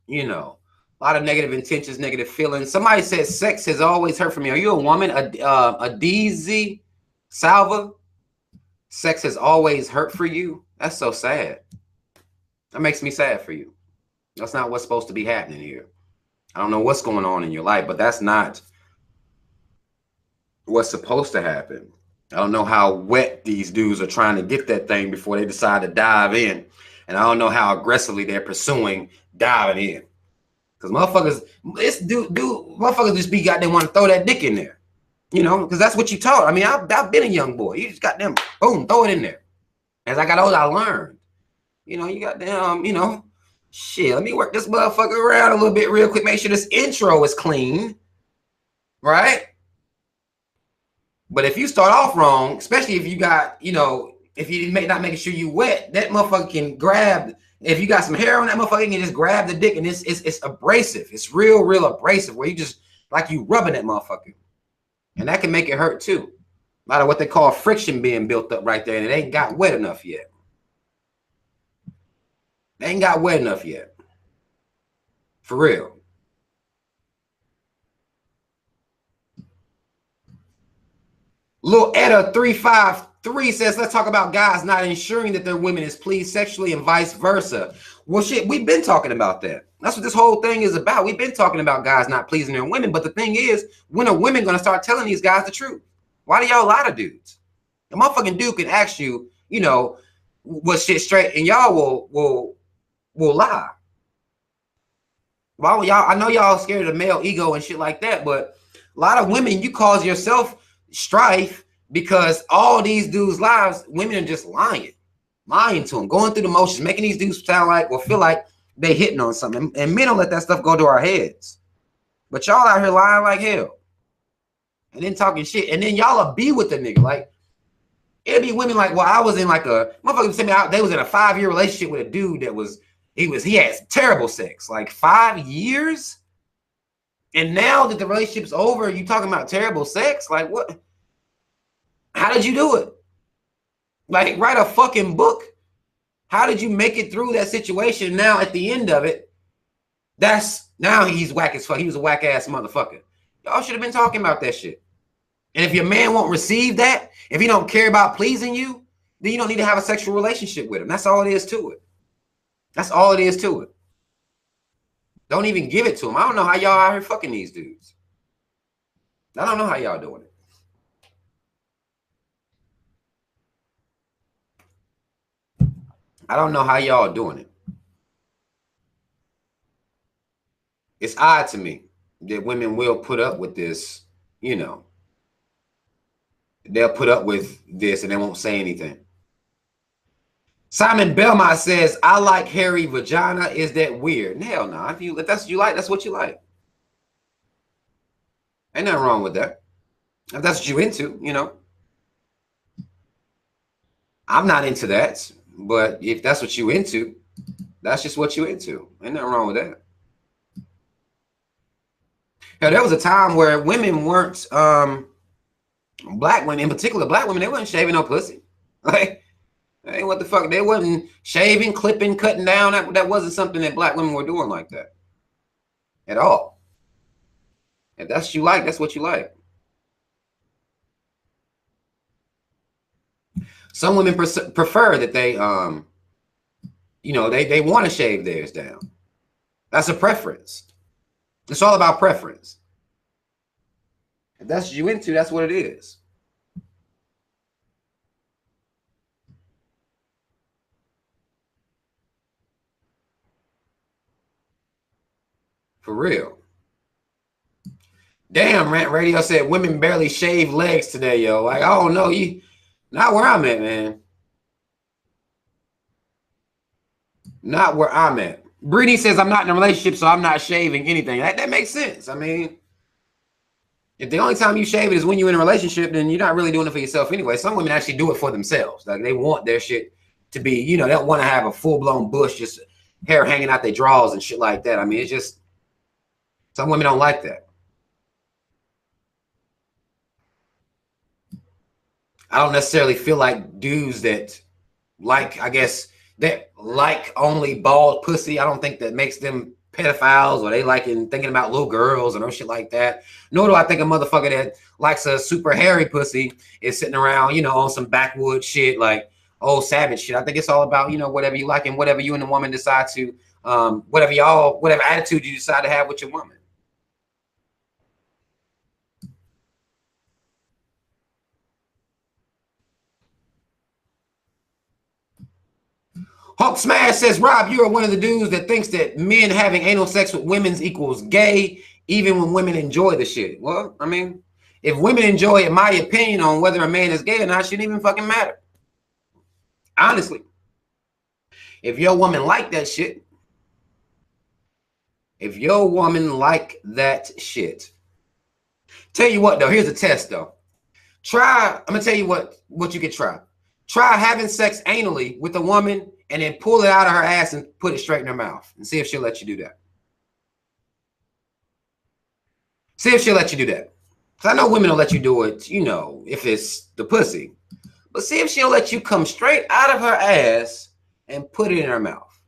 A: you know, a lot of negative intentions, negative feelings. Somebody said sex has always hurt for me. Are you a woman? A DZ Salva? Sex has always hurt for you? That's so sad. That makes me sad for you. That's not what's supposed to be happening here. I don't know what's going on in your life, but that's not what's supposed to happen. I don't know how wet these dudes are trying to get that thing before they decide to dive in. And I don't know how aggressively they're pursuing diving in. Because motherfuckers, motherfuckers just be goddamn want to throw that dick in there. You know, because that's what you taught. I mean, I've been a young boy. You just got them, boom, throw it in there. As I got older, I learned. You know, you got them, you know, shit, let me work this motherfucker around a little bit real quick. Make sure this intro is clean. Right? But if you start off wrong, especially if you got, you know, if you not making sure you wet, that motherfucker can grab. If you got some hair on that motherfucker, you can just grab the dick, and it's abrasive. It's real abrasive where you just like you rubbing that motherfucker, and that can make it hurt too. A lot of what they call friction being built up right there, and it ain't got wet enough yet. They ain't got wet enough yet. For real. Little Etta 35 3 says, let's talk about guys not ensuring that their women is pleased sexually and vice versa. Well, shit, we've been talking about that. That's what this whole thing is about. We've been talking about guys not pleasing their women. But the thing is, when are women going to start telling these guys the truth? Why do y'all lie to dudes? A motherfucking dude can ask you, you know, what shit straight, and y'all will lie. Why y'all? I know y'all scared of the male ego and shit like that, but a lot of women, you cause yourself strife because all these dudes' lives, women are just lying to them, going through the motions, making these dudes sound like or feel like they hitting on something. And men don't let that stuff go to our heads. But y'all out here lying like hell. And then talking shit. And then y'all will be with the nigga. Like, it'll be women like, well, I was in like a motherfucker sent me out. They was in a 5-year relationship with a dude that was he had terrible sex, like 5 years. And now that the relationship's over, you talking about terrible sex? Like, what? How did you do it? Like, write a fucking book. How did you make it through that situation? Now at the end of it, now he's whack as fuck. He was a whack ass motherfucker. Y'all should have been talking about that shit. And if your man won't receive that, if he don't care about pleasing you, then you don't need to have a sexual relationship with him. That's all it is to it. That's all it is to it. Don't even give it to him. I don't know how y'all out here fucking these dudes. I don't know how y'all doing it. I don't know how y'all doing it. It's odd to me that women will put up with this, you know. They'll put up with this and they won't say anything. Simon Belmont says, I like hairy vagina. Is that weird? Hell no. If that's what you like, that's what you like. Ain't nothing wrong with that. If that's what you into, you know. I'm not into that. But if that's what you into, that's just what you into. Ain't nothing wrong with that. Now, there was a time where women weren't, black women, in particular black women, they weren't shaving no pussy. Like, hey, what the fuck? They wasn't shaving, clipping, cutting down. That wasn't something that black women were doing like that at all. If that's what you like, that's what you like. Some women prefer that they, you know, they want to shave theirs down. That's a preference. It's all about preference. If that's what you into, that's what it is. For real. Damn, Rant Radio said women barely shave legs today, yo. Like, I don't know. Not where I'm at, man. Not where I'm at. Brittany says I'm not in a relationship, so I'm not shaving anything. That makes sense. I mean, if the only time you shave it is when you're in a relationship, then you're not really doing it for yourself anyway. Some women actually do it for themselves. Like, they want their shit to be, you know, they don't want to have a full-blown bush, just hair hanging out their drawers and shit like that. I mean, it's just, some women don't like that. I don't necessarily feel like dudes that like, I guess, that like only bald pussy. I don't think that makes them pedophiles or they like thinking about little girls or no shit like that. Nor do I think a motherfucker that likes a super hairy pussy is sitting around, you know, on some backwood shit like old savage shit. I think it's all about, you know, whatever you like and whatever you and the woman decide to, whatever attitude you decide to have with your woman. Hulk Smash says, Rob, you are one of the dudes that thinks that men having anal sex with women equals gay, even when women enjoy the shit. Well, I mean, if women enjoy it, my opinion on whether a man is gay or not shouldn't even fucking matter. Honestly. If your woman like that shit, tell you what, though, here's a test, though. I'm going to tell you what you could try. Try having sex anally with a woman and then pull it out of her ass and put it straight in her mouth and see if she'll let you do that. See if she'll let you do that. Because I know women will let you do it, you know, if it's the pussy. But see if she'll let you come straight out of her ass and put it in her mouth.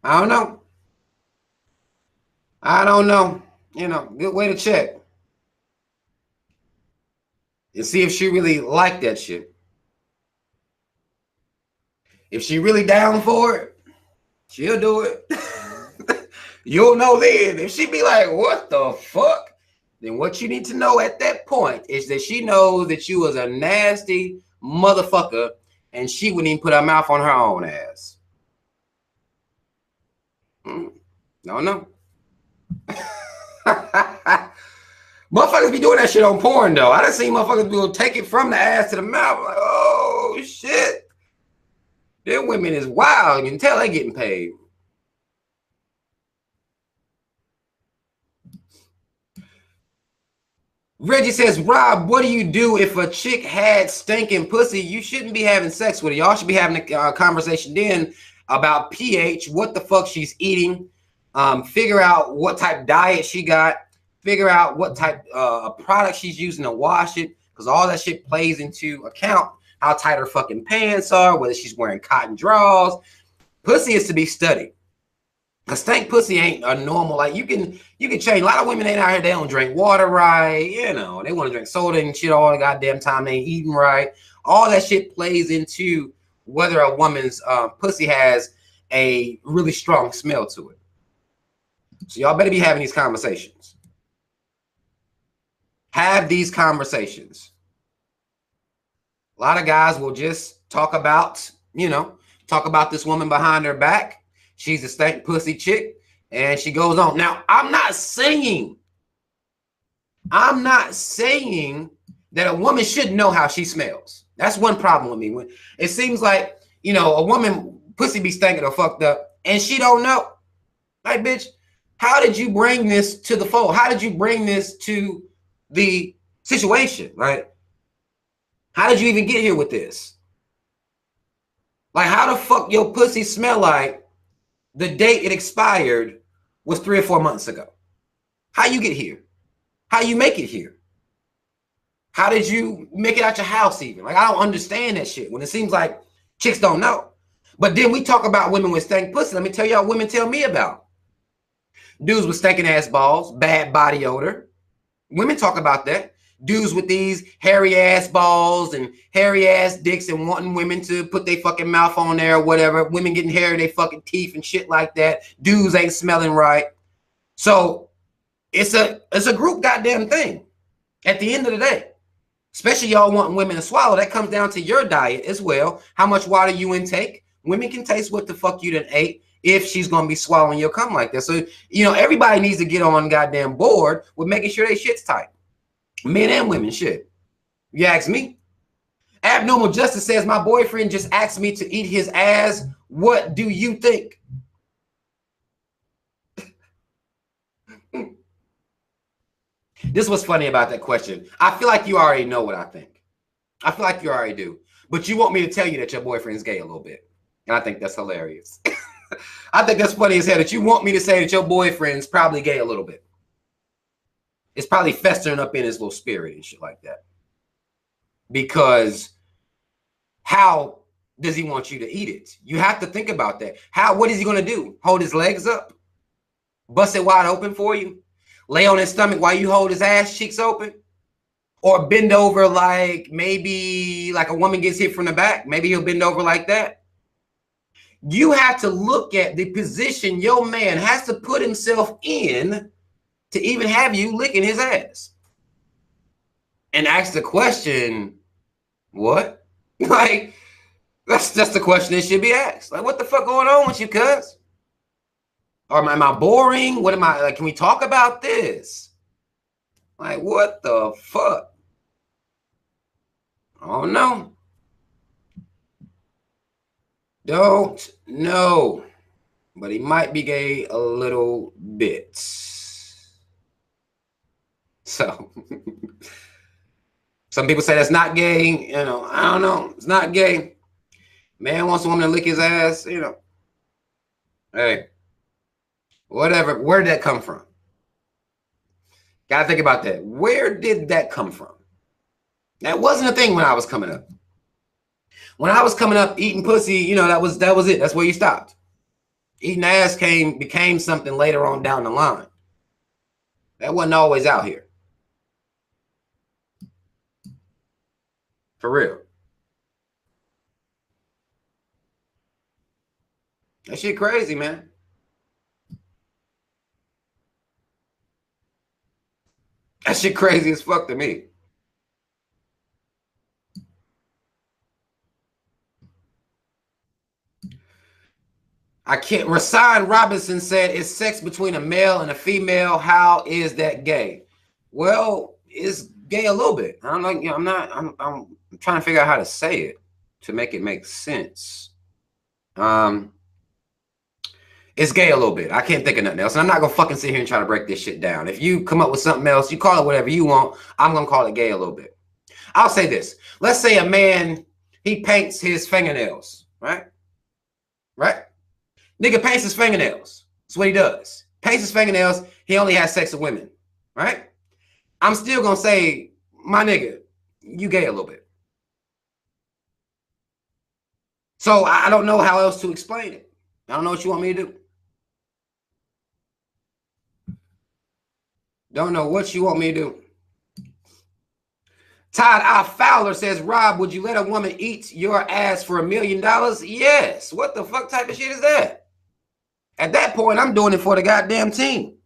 A: I don't know. You know, good way to check. and see if she really liked that shit. If she really down for it, she'll do it. You'll know then. If she be like, what the fuck? Then what you need to know at that point is that she knows that you was a nasty motherfucker and she wouldn't even put her mouth on her own ass. No. Motherfuckers be doing that shit on porn though. I done seen motherfuckers be take it from the ass to the mouth. Like, oh shit. Them women is wild. You can tell they getting paid. Reggie says, Rob, what do you do if a chick had stinking pussy? You shouldn't be having sex with her. Y'all should be having a conversation then about pH, what the fuck she's eating, figure out what type of diet she got, figure out what type of product she's using to wash it, because all that shit plays into account how tight her fucking pants are, whether she's wearing cotton drawers. Pussy is to be studied. A stank pussy ain't a normal, like you can change. A lot of women ain't out here, they don't drink water right, you know, they want to drink soda and shit all the goddamn time, they ain't eating right. All that shit plays into whether a woman's pussy has a really strong smell to it. So y'all better be having these conversations. Have these conversations. A lot of guys will just talk about, you know, talk about this woman behind her back. She's a stank pussy chick, and she goes on. Now, I'm not saying that a woman shouldn't know how she smells. That's one problem with me. When it seems like, you know, a woman pussy be stinking or fucked up, and she don't know. Like, bitch, how did you bring this to the fold? How did you bring this to the situation, right? How did you even get here with this? Like, how the fuck your pussy smell like the date it expired was 3 or 4 months ago? How you get here? How you make it here? How did you make it out your house even? Like, I don't understand that shit when it seems like chicks don't know. But then we talk about women with stank pussy. Let me tell y'all, women tell me about dudes with stinking ass balls, bad body odor. Women talk about that. Dudes with these hairy ass balls and hairy ass dicks and wanting women to put their fucking mouth on there or whatever. Women getting hair in their fucking teeth and shit like that. Dudes ain't smelling right. So it's a group goddamn thing at the end of the day. Especially y'all wanting women to swallow. That comes down to your diet as well. How much water you intake. Women can taste what the fuck you done ate if she's going to be swallowing your cum like that. So, you know, everybody needs to get on goddamn board with making sure they shit's tight. Men and women, shit. You ask me. Abnormal Justice says, my boyfriend just asked me to eat his ass. What do you think? This was funny about that question. I feel like you already know what I think. I feel like you already do. But you want me to tell you that your boyfriend's gay a little bit. And I think that's hilarious. I think that's funny as hell that you want me to say that your boyfriend's probably gay a little bit. It's probably festering up in his little spirit and shit like that. Because how does he want you to eat it? You have to think about that. What is he going to do? Hold his legs up? Bust it wide open for you? Lay on his stomach while you hold his ass cheeks open? Or bend over like maybe like a woman gets hit from the back? Maybe he'll bend over like that. You have to look at the position your man has to put himself in to even have you licking his ass. And ask the question, what? Like, that's just the question that should be asked. Like, what the fuck going on with you, cuz? Or am I boring? What am I, like, can we talk about this? Like, what the fuck? Oh, no. Don't know. But he might be gay a little bit. So, some people say that's not gay. You know, I don't know. It's not gay. Man wants a woman to lick his ass, you know. Hey, whatever. Where did that come from? Gotta think about that. Where did that come from? That wasn't a thing when I was coming up. When I was coming up, eating pussy, you know, that was it. That's where you stopped. Eating ass became something later on down the line. That wasn't always out here. For real. That shit crazy, man. That shit crazy as fuck to me. I can't. Rasan Robinson said, "It's sex between a male and a female. How is that gay?" Well, it's gay a little bit. I'm like, I'm trying to figure out how to say it to make it make sense. It's gay a little bit. I can't think of nothing else. And I'm not gonna fucking sit here and try to break this shit down. If you come up with something else, you call it whatever you want. I'm gonna call it gay a little bit. I'll say this. Let's say a man, he paints his fingernails, right? Right? Nigga paints his fingernails. That's what he does. Paints his fingernails. He only has sex with women, right? I'm still gonna say, my nigga, you gay a little bit. So I don't know how else to explain it. I don't know what you want me to do. Don't know what you want me to do. Todd I. Fowler says, Rob, would you let a woman eat your ass for $1 million? Yes. What the fuck type of shit is that? At that point, I'm doing it for the goddamn team.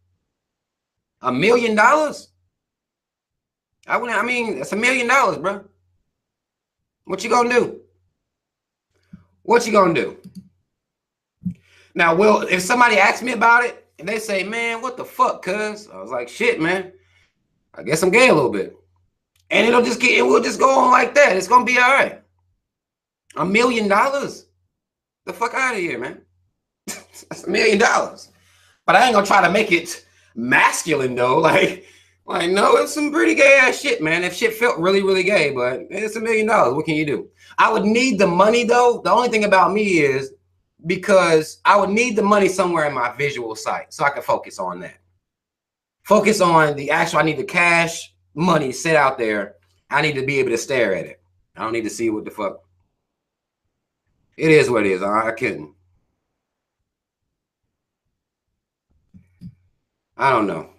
A: $1 million? I mean, it's $1 million, bro. What you gonna do? What you gonna do? Now, Will, if somebody asks me about it and they say, man, what the fuck, cuz? I was like, shit, man. I guess I'm gay a little bit. And it will just go on like that. It's gonna be all right. $1 million? The fuck out of here, man. That's $1 million. But I ain't gonna try to make it masculine though. Like no, it's some pretty gay ass shit, man. If shit felt really, really gay, but it's $1 million. What can you do? I would need the money though. The only thing about me is because I would need the money somewhere in my visual sight so I can focus on that. Focus on the actual, I need the cash money sit out there. I need to be able to stare at it. I don't need to see what the fuck. It is what it is. I couldn't. I don't know.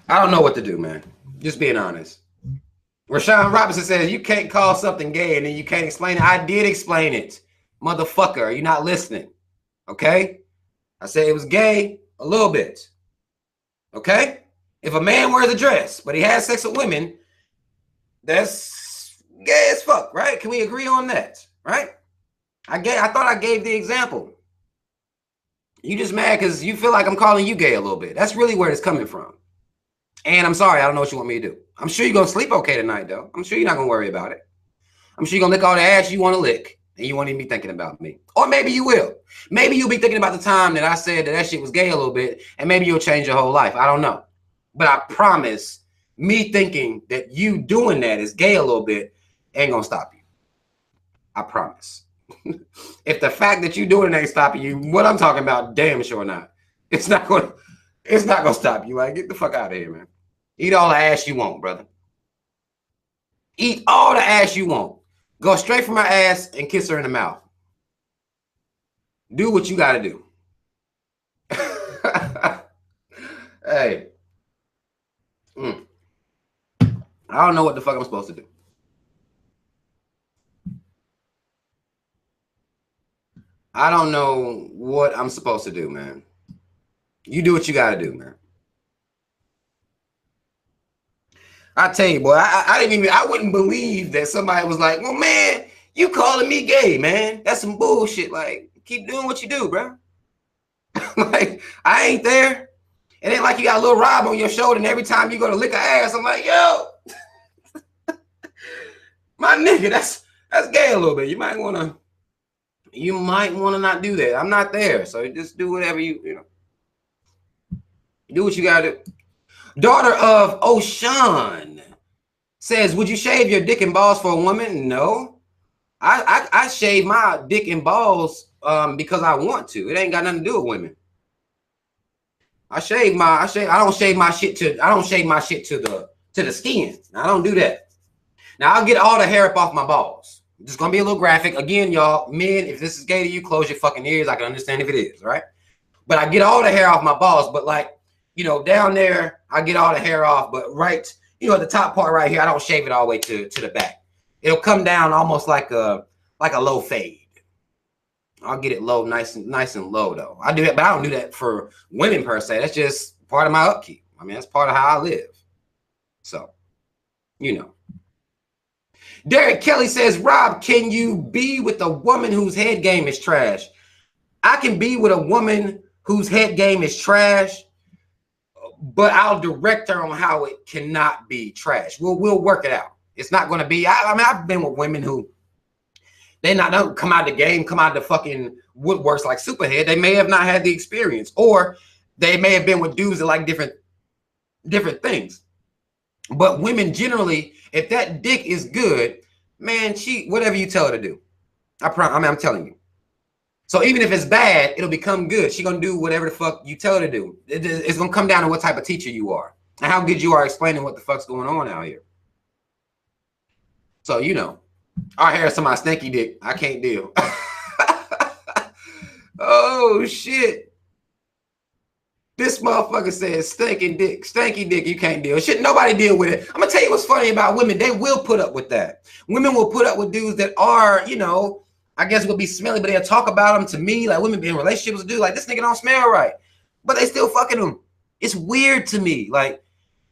A: I don't know what to do, man. Just being honest. Rashawn Robinson says, you can't call something gay and then you can't explain it. I did explain it. Motherfucker, are you not listening? Okay? I said it was gay a little bit. Okay? If a man wears a dress, but he has sex with women, that's gay as fuck, right? Can we agree on that? Right? I thought I gave the example. You just mad because you feel like I'm calling you gay a little bit. That's really where it's coming from. And I'm sorry, I don't know what you want me to do. I'm sure you're going to sleep okay tonight, though. I'm sure you're not going to worry about it. I'm sure you're going to lick all the ass you want to lick, and you won't even be thinking about me. Or maybe you will. Maybe you'll be thinking about the time that I said that shit was gay a little bit, and maybe you'll change your whole life. I don't know. But I promise, me thinking that you doing that is gay a little bit ain't going to stop you. I promise. If the fact that you doing it ain't stopping you, what I'm talking about, damn sure not. It's not going to stop you. Like, get the fuck out of here, man. Eat all the ass you want, brother. Eat all the ass you want. Go straight from my ass and kiss her in the mouth. Do what you got to do. Hey. I don't know what the fuck I'm supposed to do. I don't know what I'm supposed to do, man. You do what you got to do, man. I tell you, boy, I wouldn't believe that somebody was like, well, man, you calling me gay, man. That's some bullshit. Like, keep doing what you do, bro. Like, I ain't there. It ain't like you got a little Rob on your shoulder and every time you go to lick her ass, I'm like, yo, my nigga, that's gay a little bit. You might want to not do that. I'm not there. So just do whatever you know. Do what you got to do. Daughter of O'Shawn says, would you shave your dick and balls for a woman? No. I shave my dick and balls because I want to. It ain't got nothing to do with women. I don't shave my shit to the skin. I don't do that. Now I'll get all the hair up off my balls. It's gonna be a little graphic. Again, y'all, men, if this is gay to you, close your fucking ears. I can understand if it is, right? But I get all the hair off my balls, but like, you know, down there, I get all the hair off, but right you know, at the top part right here, I don't shave it all the way to the back. It'll come down almost like a low fade. I'll get it low, nice and low though. I do that, but I don't do that for women per se. That's just part of my upkeep. I mean, that's part of how I live. So, you know. Derek Kelly says, Rob, can you be with a woman whose head game is trash? I can be with a woman whose head game is trash, but I'll direct her on how it cannot be trash. We'll work it out. It's not going to be. I mean, I've been with women who they don't come out the game, come out the fucking woodworks like Superhead. They may have not had the experience, or they may have been with dudes that like different things. But women generally, if that dick is good, man, whatever you tell her to do. I'm telling you. So even if it's bad, it'll become good. She's gonna do whatever the fuck you tell her to do. It's gonna come down to what type of teacher you are and how good you are explaining what the fuck's going on out here. So, you know, our hair is somebody stinky dick. I can't deal. Oh shit. This motherfucker says stinky dick, you can't deal. Shit, nobody deal with it. I'm gonna tell you what's funny about women. They will put up with that. Women will put up with dudes that are, you know, I guess would be smelly, but they'll talk about them to me. Like women be in relationships with dudes like, this nigga don't smell right. But they still fucking them. It's weird to me. Like,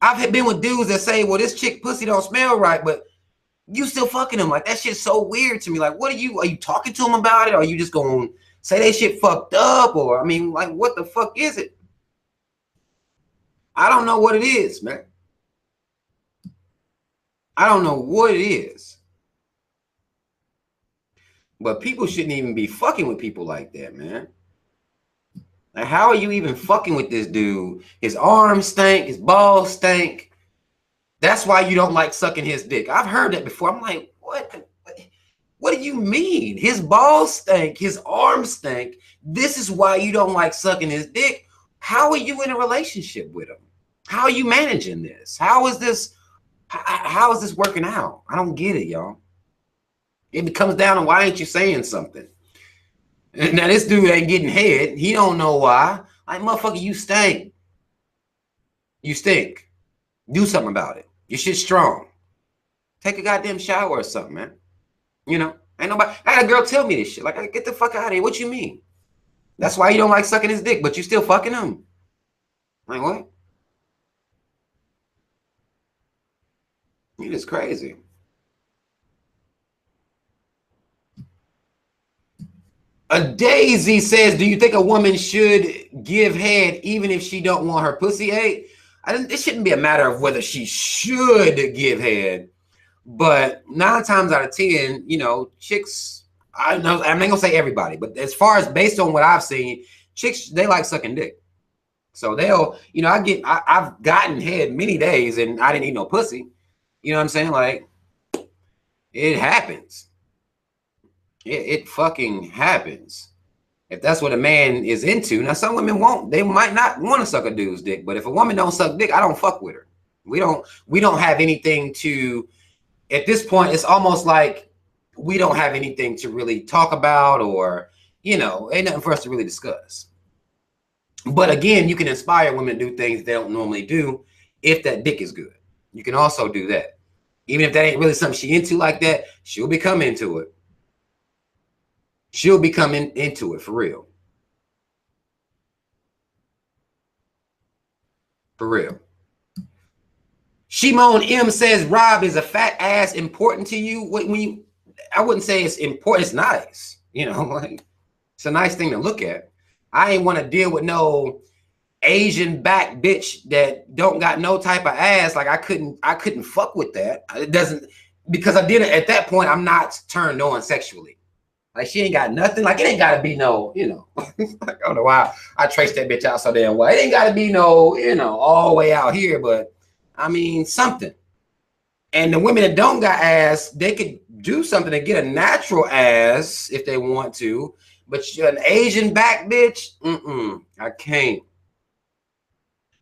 A: I've been with dudes that say, well, this chick pussy don't smell right, but you still fucking them. Like, that shit's so weird to me. Like, are you talking to them about it? Or are you just gonna say they shit fucked up? Or, I mean, like, what the fuck is it? I don't know what it is, man. I don't know what it is. But people shouldn't even be fucking with people like that, man. Like, how are you even fucking with this dude? His arms stink, his balls stink. That's why you don't like sucking his dick. I've heard that before. I'm like, what? What do you mean? His balls stink, his arms stink. This is why you don't like sucking his dick. How are you in a relationship with him? How are you managing this? How is this working out? I don't get it, y'all. It comes down to why ain't you saying something? Now this dude ain't getting head. He don't know why. Like, motherfucker, you stink. You stink. Do something about it. Your shit's strong. Take a goddamn shower or something, man. You know, ain't nobody. I had a girl tell me this shit. Like, get the fuck out of here. What you mean? That's why you don't like sucking his dick, but you still fucking him. Like, what? It is crazy. A Daisy says, do you think a woman should give head even if she don't want her pussy ate? It shouldn't be a matter of whether she should give head, but 9 times out of 10, you know, chicks, I know, I'm not gonna say everybody, but as far as based on what I've seen, chicks, they like sucking dick. So they'll, you know, I've gotten head many days and I didn't eat no pussy. You know what I'm saying? Like, it happens. It fucking happens. If that's what a man is into. Now, some women won't. They might not want to suck a dude's dick. But if a woman don't suck dick, I don't fuck with her. We don't have anything to, at this point, it's almost like we don't have anything to really talk about, or, you know, ain't nothing for us to really discuss. But again, you can inspire women to do things they don't normally do if that dick is good. You can also do that. Even if that ain't really something she into like that, she'll become into it. She'll be coming into it for real. For real. Shimon M says, Rob, is a fat ass important to you? I wouldn't say it's important. It's nice. You know, like, it's a nice thing to look at. I ain't want to deal with no Asian back bitch that don't got no type of ass. Like, I couldn't fuck with that. It doesn't, because I didn't, at that point, I'm not turned on sexually. Like, she ain't got nothing. Like, it ain't got to be no, you know. Like, I don't know why I traced that bitch out so damn well. It ain't got to be no, you know, all the way out here. But, I mean, something. And the women that don't got ass, they could do something to get a natural ass if they want to. But an Asian back bitch, I can't.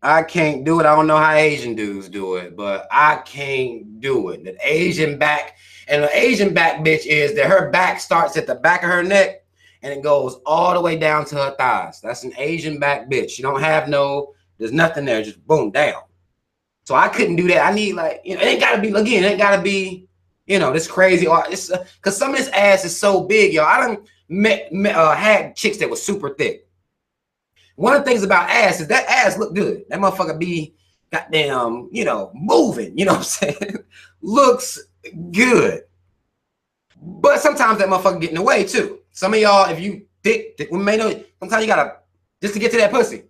A: I can't do it. I don't know how Asian dudes do it, but I can't do it. An Asian back. And an Asian back bitch is that her back starts at the back of her neck and it goes all the way down to her thighs. That's an Asian back bitch. She don't have there's nothing there, just boom, down.
C: So I couldn't do that. I need like, you know, it ain't gotta be, again, it ain't gotta be, you know, this crazy or it's because some of this ass is so big, yo. I done had chicks that was super thick. One of the things about ass is that ass look good. That motherfucker be goddamn, you know, moving, you know what I'm saying? Looks good. But sometimes that motherfucker get in the way too. Some of y'all, if you thick, we may know, sometimes you gotta, just to get to that pussy,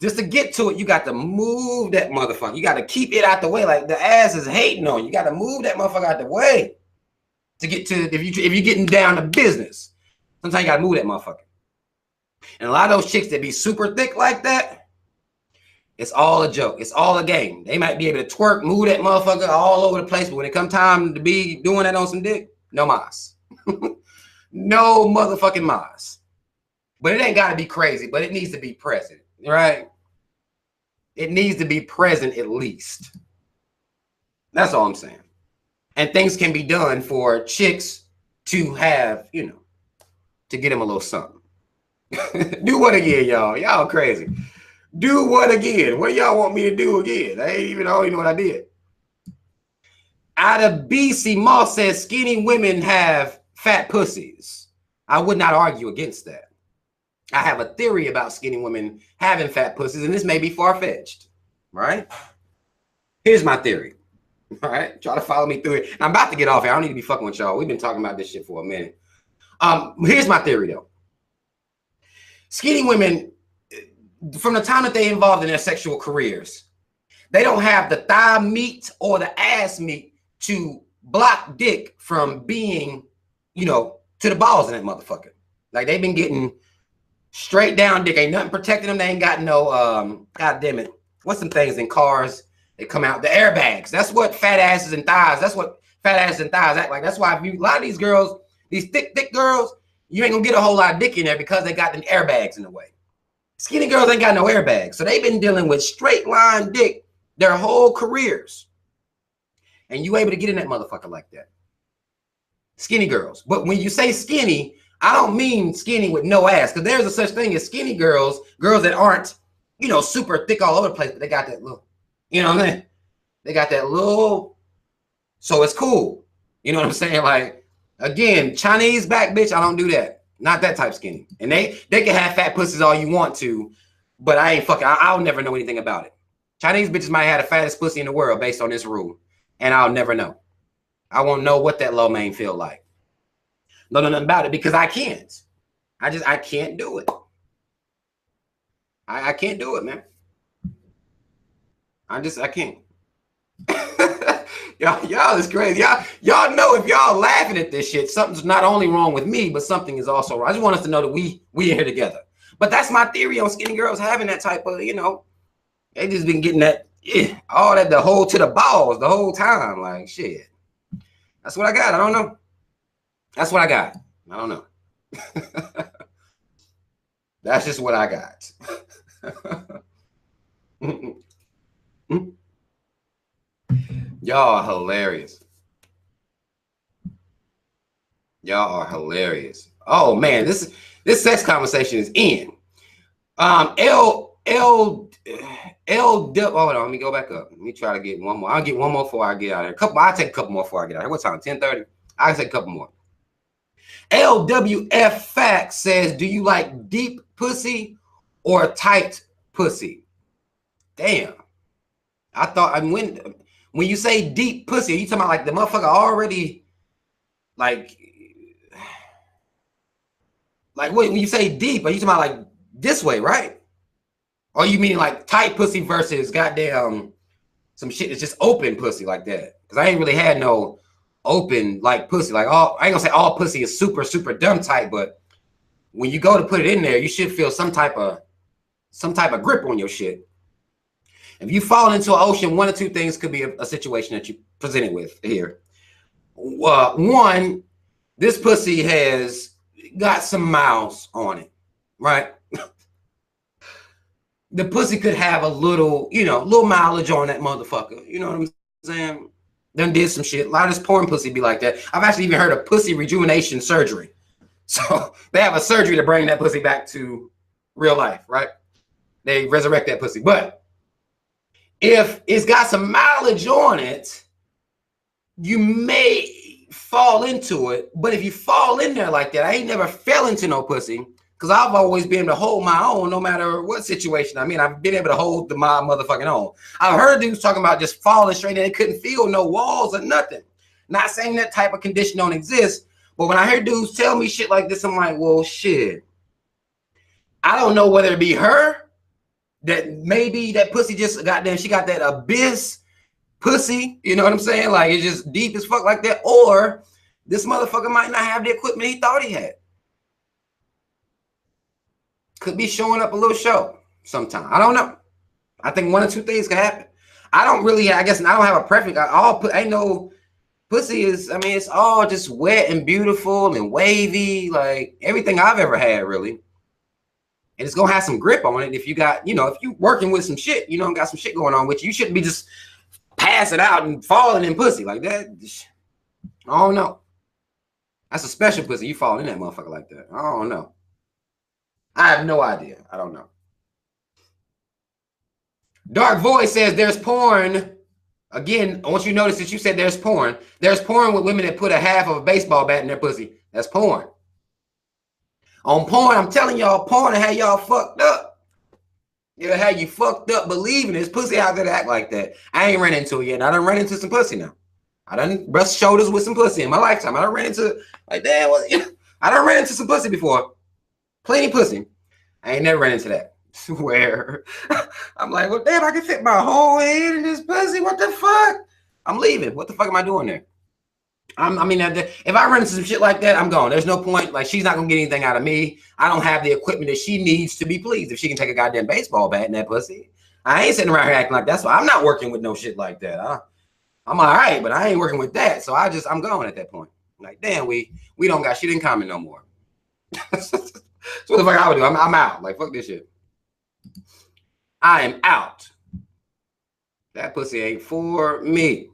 C: just to get to it, you got to move that motherfucker. You got to keep it out the way. Like the ass is hating on you. You got to move that motherfucker out the way to get to, if you're getting down to business. Sometimes you got to move that motherfucker. And a lot of those chicks that be super thick like that, it's all a joke. It's all a game. They might be able to twerk, move that motherfucker all over the place, but when it come time to be doing that on some dick, no mas. No motherfucking mas. But it ain't got to be crazy, but it needs to be present, right? It needs to be present at least. That's all I'm saying. And things can be done for chicks to have, you know, to get them a little something. Do what again, y'all? Y'all crazy. Do what again? What y'all want me to do again? I don't even know what I did. Out of BC, Moss says skinny women have fat pussies. I would not argue against that. I have a theory about skinny women having fat pussies, and this may be far-fetched, right? Here's my theory, all right? Try to follow me through it. I'm about to get off here. I don't need to be fucking with y'all. We've been talking about this shit for a minute. Here's my theory, though. Skinny women, from the time that they involved in their sexual careers, they don't have the thigh meat or the ass meat to block dick from being, you know, to the balls in that motherfucker. Like, they've been getting straight down dick. Ain't nothing protecting them. They ain't got no, God damn it. What's some things in cars that come out? The airbags. That's what fat asses and thighs. That's what fat asses and thighs act like. That's why a lot of these girls, these thick girls, you ain't gonna get a whole lot of dick in there because they got them airbags in the way. Skinny girls ain't got no airbags. So they've been dealing with straight line dick their whole careers. And you able to get in that motherfucker like that. Skinny girls. But when you say skinny, I don't mean skinny with no ass, because there's a such thing as skinny girls that aren't, you know, super thick all over the place, but they got that little, you know what I'm saying? They got that little, so it's cool. You know what I'm saying? Like, again, Chinese back bitch, I don't do that. Not that type skinny. And they can have fat pussies all you want to, but I ain't fucking, I'll never know anything about it. Chinese bitches might have the fattest pussy in the world based on this rule, and I'll never know. I won't know what that low main feel like. No, nothing about it because I can't. I can't do it. I can't do it, man. I can't. y'all is crazy. Y'all know if y'all laughing at this shit, something's not only wrong with me, but something is also wrong. I just want us to know that we in here together. But that's my theory on skinny girls having that type of, you know, they just been getting that, all that, the whole to the balls the whole time. Like, shit. That's what I got. I don't know. That's what I got. I don't know. That's just what I got. Y'all are hilarious. Y'all are hilarious. Oh man, this sex conversation is in. Hold on, let me go back up. Let me try to get one more. I'll get one more before I get out of here. I'll take a couple more before I get out of here. What time? 10:30? I'll take a couple more. LWF Fact says, do you like deep pussy or tight pussy? Damn. I thought, when you say deep pussy, are you talking about like the motherfucker already, like when you say deep, are you talking about like this way, right? Or you mean like tight pussy versus goddamn some shit that's just open pussy like that? Because I ain't really had no open like pussy. Like, all, I ain't gonna say all pussy is super, super dumb tight, but when you go to put it in there, you should feel some type of grip on your shit. If you fall into an ocean, one or two things could be a situation that you presented with here. One, this pussy has got some miles on it, right? The pussy could have a little, you know, little mileage on that motherfucker. You know what I'm saying? Done did some shit. A lot of this porn pussy be like that. I've actually even heard of pussy rejuvenation surgery. So they have a surgery to bring that pussy back to real life, right? They resurrect that pussy. But if it's got some mileage on it, you may fall into it. But if you fall in there like that, I ain't never fell into no pussy because I've always been able to hold my own no matter what situation I'm in. I've been able to hold my motherfucking own. I've heard dudes talking about just falling straight and they couldn't feel no walls or nothing. Not saying that type of condition don't exist, but when I hear dudes tell me shit like this, I'm like, well, shit. I don't know whether it be her, that maybe that pussy just goddamn, she got that abyss pussy, you know what I'm saying? Like it's just deep as fuck like that, or this motherfucker might not have the equipment he thought he had. Could be showing up a little show sometime. I don't know. I think one or two things can happen. I don't really, I guess I don't have a preference. Ain't no pussy is, I mean, it's all just wet and beautiful and wavy, like everything I've ever had, really. And it's gonna have some grip on it if you got, you know, if you working with some shit, you know, got some shit going on with you. You shouldn't be just passing out and falling in pussy like that. I don't know. That's a special pussy. You fall in that motherfucker like that. I don't know. I have no idea. I don't know. Dark Voice says there's porn. Again, I want you to notice that you said there's porn. There's porn with women that put a half of a baseball bat in their pussy. That's porn. On porn, I'm telling y'all, porn will have y'all fucked up. It'll have you fucked up believing there's pussy out there to act like that. I ain't ran into it yet. I done ran into some pussy now. I done brushed shoulders with some pussy in my lifetime. I done ran into, like, damn, I done ran into some pussy before. Plenty pussy. I ain't never ran into that. Swear. I'm like, well, damn, I can fit my whole head in this pussy. What the fuck? I'm leaving. What the fuck am I doing there? I mean, if I run into some shit like that, I'm gone. There's no point. Like, she's not gonna get anything out of me. I don't have the equipment that she needs to be pleased. If she can take a goddamn baseball bat in that pussy, I ain't sitting around here acting like that. So I'm not working with no shit like that. I'm all right, but I ain't working with that. So I'm going at that point. Like, damn, we don't got shit in common no more. So what the fuck I would do? I'm out. Like, fuck this shit. I am out. That pussy ain't for me.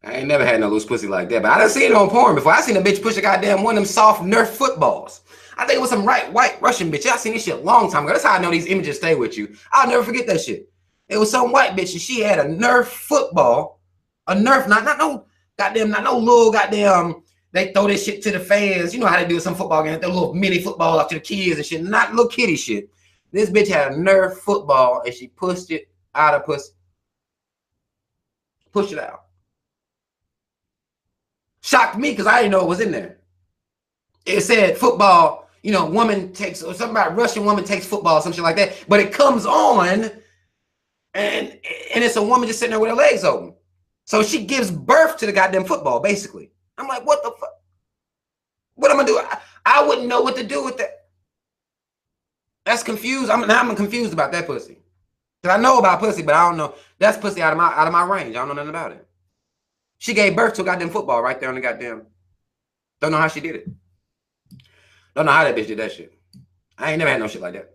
C: I ain't never had no loose pussy like that, but I done seen it on porn before. I seen a bitch push a goddamn one of them soft Nerf footballs. I think it was some white Russian bitch. I seen this shit a long time ago. That's how I know these images stay with you. I'll never forget that shit. It was some white bitch and she had a Nerf football. A Nerf, not no goddamn, not no little goddamn, they throw this shit to the fans. You know how they do some football games. They throw little mini football up to the kids and shit. Not little kitty shit. This bitch had a Nerf football and she pushed it out of pussy. Pushed it out. Shocked me because I didn't know it was in there. It said football, you know, woman takes, or something about Russian woman takes football, some shit like that. But it comes on and it's a woman just sitting there with her legs open. So she gives birth to the goddamn football, basically. I'm like, what the fuck? What am I gonna do? I wouldn't know what to do with that. That's confused. I'm confused about that pussy. Because I know about pussy, but I don't know. That's pussy out of my range. I don't know nothing about it. She gave birth to a goddamn football right there on the goddamn. Don't know how she did it. Don't know how that bitch did that shit. I ain't never had no shit like that.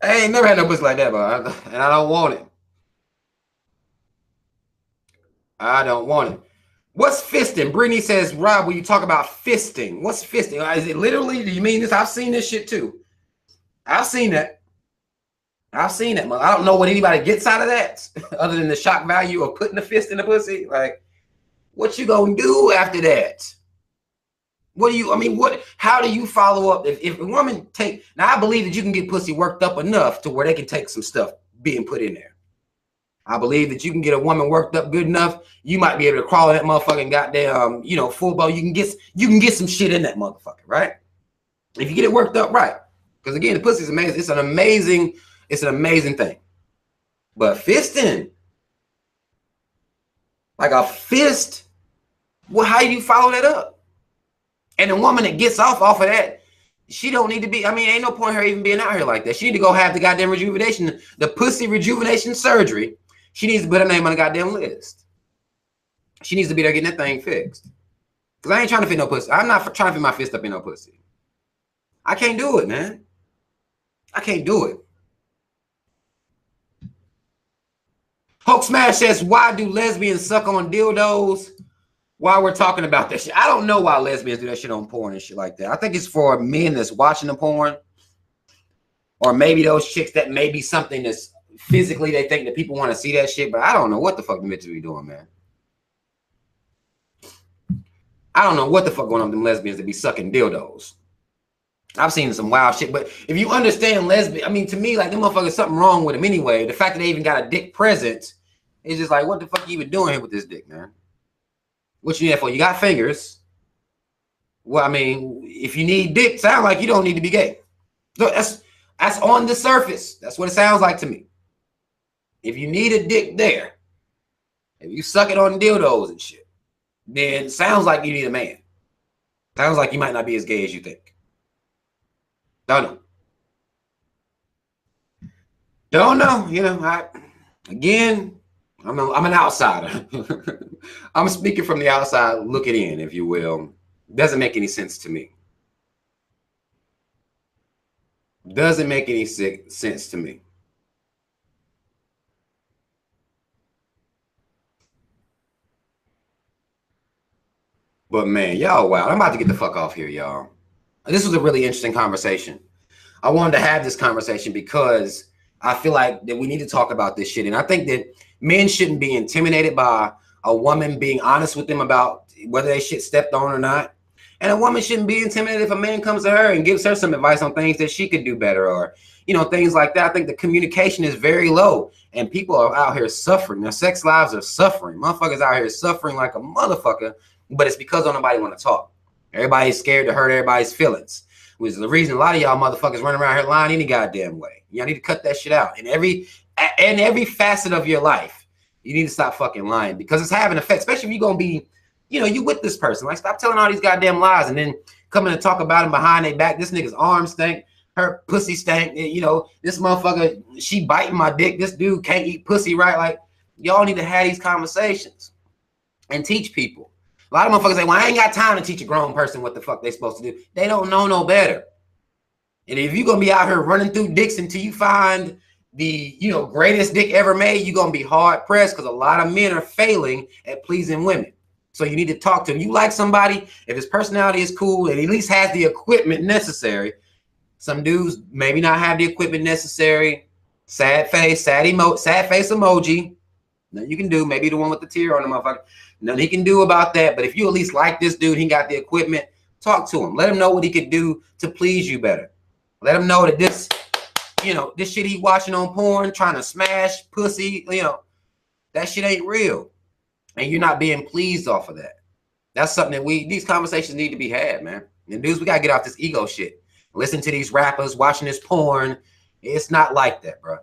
C: I ain't never had no pussy like that, bro. And I don't want it. I don't want it. What's fisting? Brittany says, Rob, when you talk about fisting, what's fisting? Is it literally, do you mean this? I've seen this shit too. I've seen that. I've seen it. I don't know what anybody gets out of that other than the shock value of putting a fist in the pussy. Like, what you gonna do after that? What do you, I mean, how do you follow up? If a woman now I believe that you can get pussy worked up enough to where they can take some stuff being put in there. I believe that you can get a woman worked up good enough. You might be able to crawl in that motherfucking goddamn, you know, full ball. You can get some shit in that motherfucker, right? If you get it worked up right. Because again, the pussy is amazing. It's an amazing thing. But fisting, like a fist, well, how do you follow that up? And the woman that gets off of that, she don't need to be, I mean, ain't no point her even being out here like that. She need to go have the goddamn rejuvenation, the pussy rejuvenation surgery. She needs to put her name on the goddamn list. She needs to be there getting that thing fixed. Because I ain't trying to fit no pussy. I'm not trying to fit my fist up in no pussy. I can't do it, man. I can't do it. Hulk Smash says, why do lesbians suck on dildos while we're talking about that shit? I don't know why lesbians do that shit on porn and shit like that. I think it's for men that's watching the porn. Or maybe those chicks that may be something that's physically they think that people want to see that shit, but I don't know what the fuck the bitches be doing, man. I don't know what the fuck going on with them lesbians that be sucking dildos. I've seen some wild shit, but if you understand lesbian, I mean, to me, like, them motherfuckers, something wrong with them anyway. The fact that they even got a dick present is just like, what the fuck you even doing here with this dick, man? What you need that for? You got fingers. Well, I mean, if you need dick, sound like you don't need to be gay. Look, that's on the surface. That's what it sounds like to me. If you need a dick there, if you suck it on dildos and shit, then it sounds like you need a man. Sounds like you might not be as gay as you think. Don't know. Don't know. You know, I'm an outsider. I'm speaking from the outside, looking in, if you will. Doesn't make any sense to me. Doesn't make any sense to me. But man, y'all, wow. I'm about to get the fuck off here, y'all. This was a really interesting conversation. I wanted to have this conversation because I feel like that we need to talk about this shit. And I think that men shouldn't be intimidated by a woman being honest with them about whether they shit stepped on or not. And a woman shouldn't be intimidated if a man comes to her and gives her some advice on things that she could do better, or, you know, things like that. I think the communication is very low and people are out here suffering. Their sex lives are suffering. Motherfuckers out here suffering like a motherfucker, but it's because don't nobody want to talk. Everybody's scared to hurt everybody's feelings, which is the reason a lot of y'all motherfuckers running around here lying any goddamn way. Y'all need to cut that shit out. In every facet of your life, you need to stop fucking lying, because it's having an effect, especially if you're going to be, you know, you with this person. Like, stop telling all these goddamn lies and then coming to talk about him behind their back. This nigga's arms stink. Her pussy stank. You know, this motherfucker, she biting my dick. This dude can't eat pussy right. Like, y'all need to have these conversations and teach people. A lot of motherfuckers say, well, I ain't got time to teach a grown person what the fuck they supposed to do. They don't know no better. And if you're going to be out here running through dicks until you find the, you know, greatest dick ever made, you're going to be hard pressed, because a lot of men are failing at pleasing women. So you need to talk to him. You like somebody, if his personality is cool and at least has the equipment necessary. Some dudes maybe not have the equipment necessary. Sad face emoji. Nothing you can do. Maybe the one with the tear on the motherfucker. Nothing he can do about that. But if you at least like this dude, he got the equipment, talk to him. Let him know what he could do to please you better. Let him know that this, you know, this shit he watching on porn, trying to smash pussy, you know, that shit ain't real. And you're not being pleased off of that. That's something that these conversations need to be had, man. And dudes, we got to get off this ego shit. Listen to these rappers, watching this porn. It's not like that, bro.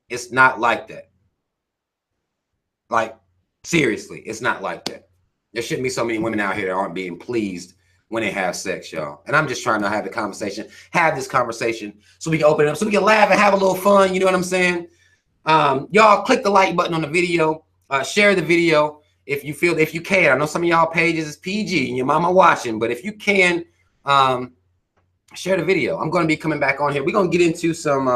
C: It's not like that. Like, seriously, it's not like that. There shouldn't be so many women out here that aren't being pleased when they have sex, y'all. And I'm just trying to have this conversation so we can open it up, so we can laugh and have a little fun. You know what I'm saying? Y'all click the like button on the video, share the video. If you can. I know some of y'all pages is PG and your mama watching, but if you can, share the video. I'm going to be coming back on here. We're going to get into some,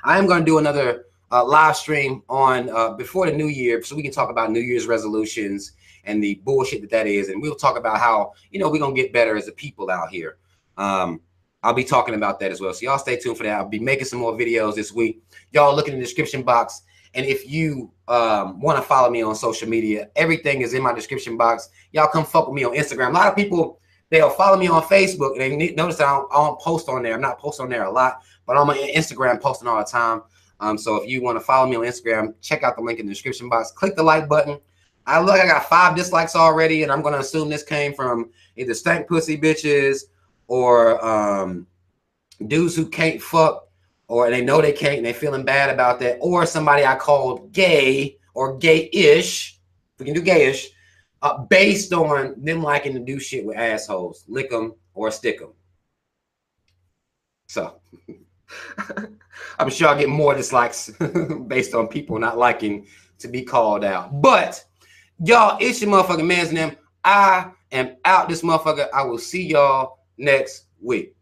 C: I am going to do another live stream on before the new year, so we can talk about New Year's resolutions and the bullshit that is. And we'll talk about how, you know, we're going to get better as a people out here. I'll be talking about that as well. So y'all stay tuned for that. I'll be making some more videos this week. Y'all look in the description box. And if you want to follow me on social media, everything is in my description box. Y'all come fuck with me on Instagram. A lot of people, they'll follow me on Facebook, and they notice that I don't post on there. I'm not posting on there a lot, but I'm on Instagram posting all the time. So if you want to follow me on Instagram, check out the link in the description box. Click the like button. I got 5 dislikes already, and I'm going to assume this came from either stank pussy bitches or dudes who can't fuck, or they know they can't and they're feeling bad about that, or somebody I called gay or gay-ish, we can do gay-ish, based on them liking to do shit with assholes, lick them or stick them. So I'm sure I'll get more dislikes based on people not liking to be called out. But y'all, it's your motherfucking man's name. I am out this motherfucker. I will see y'all next week.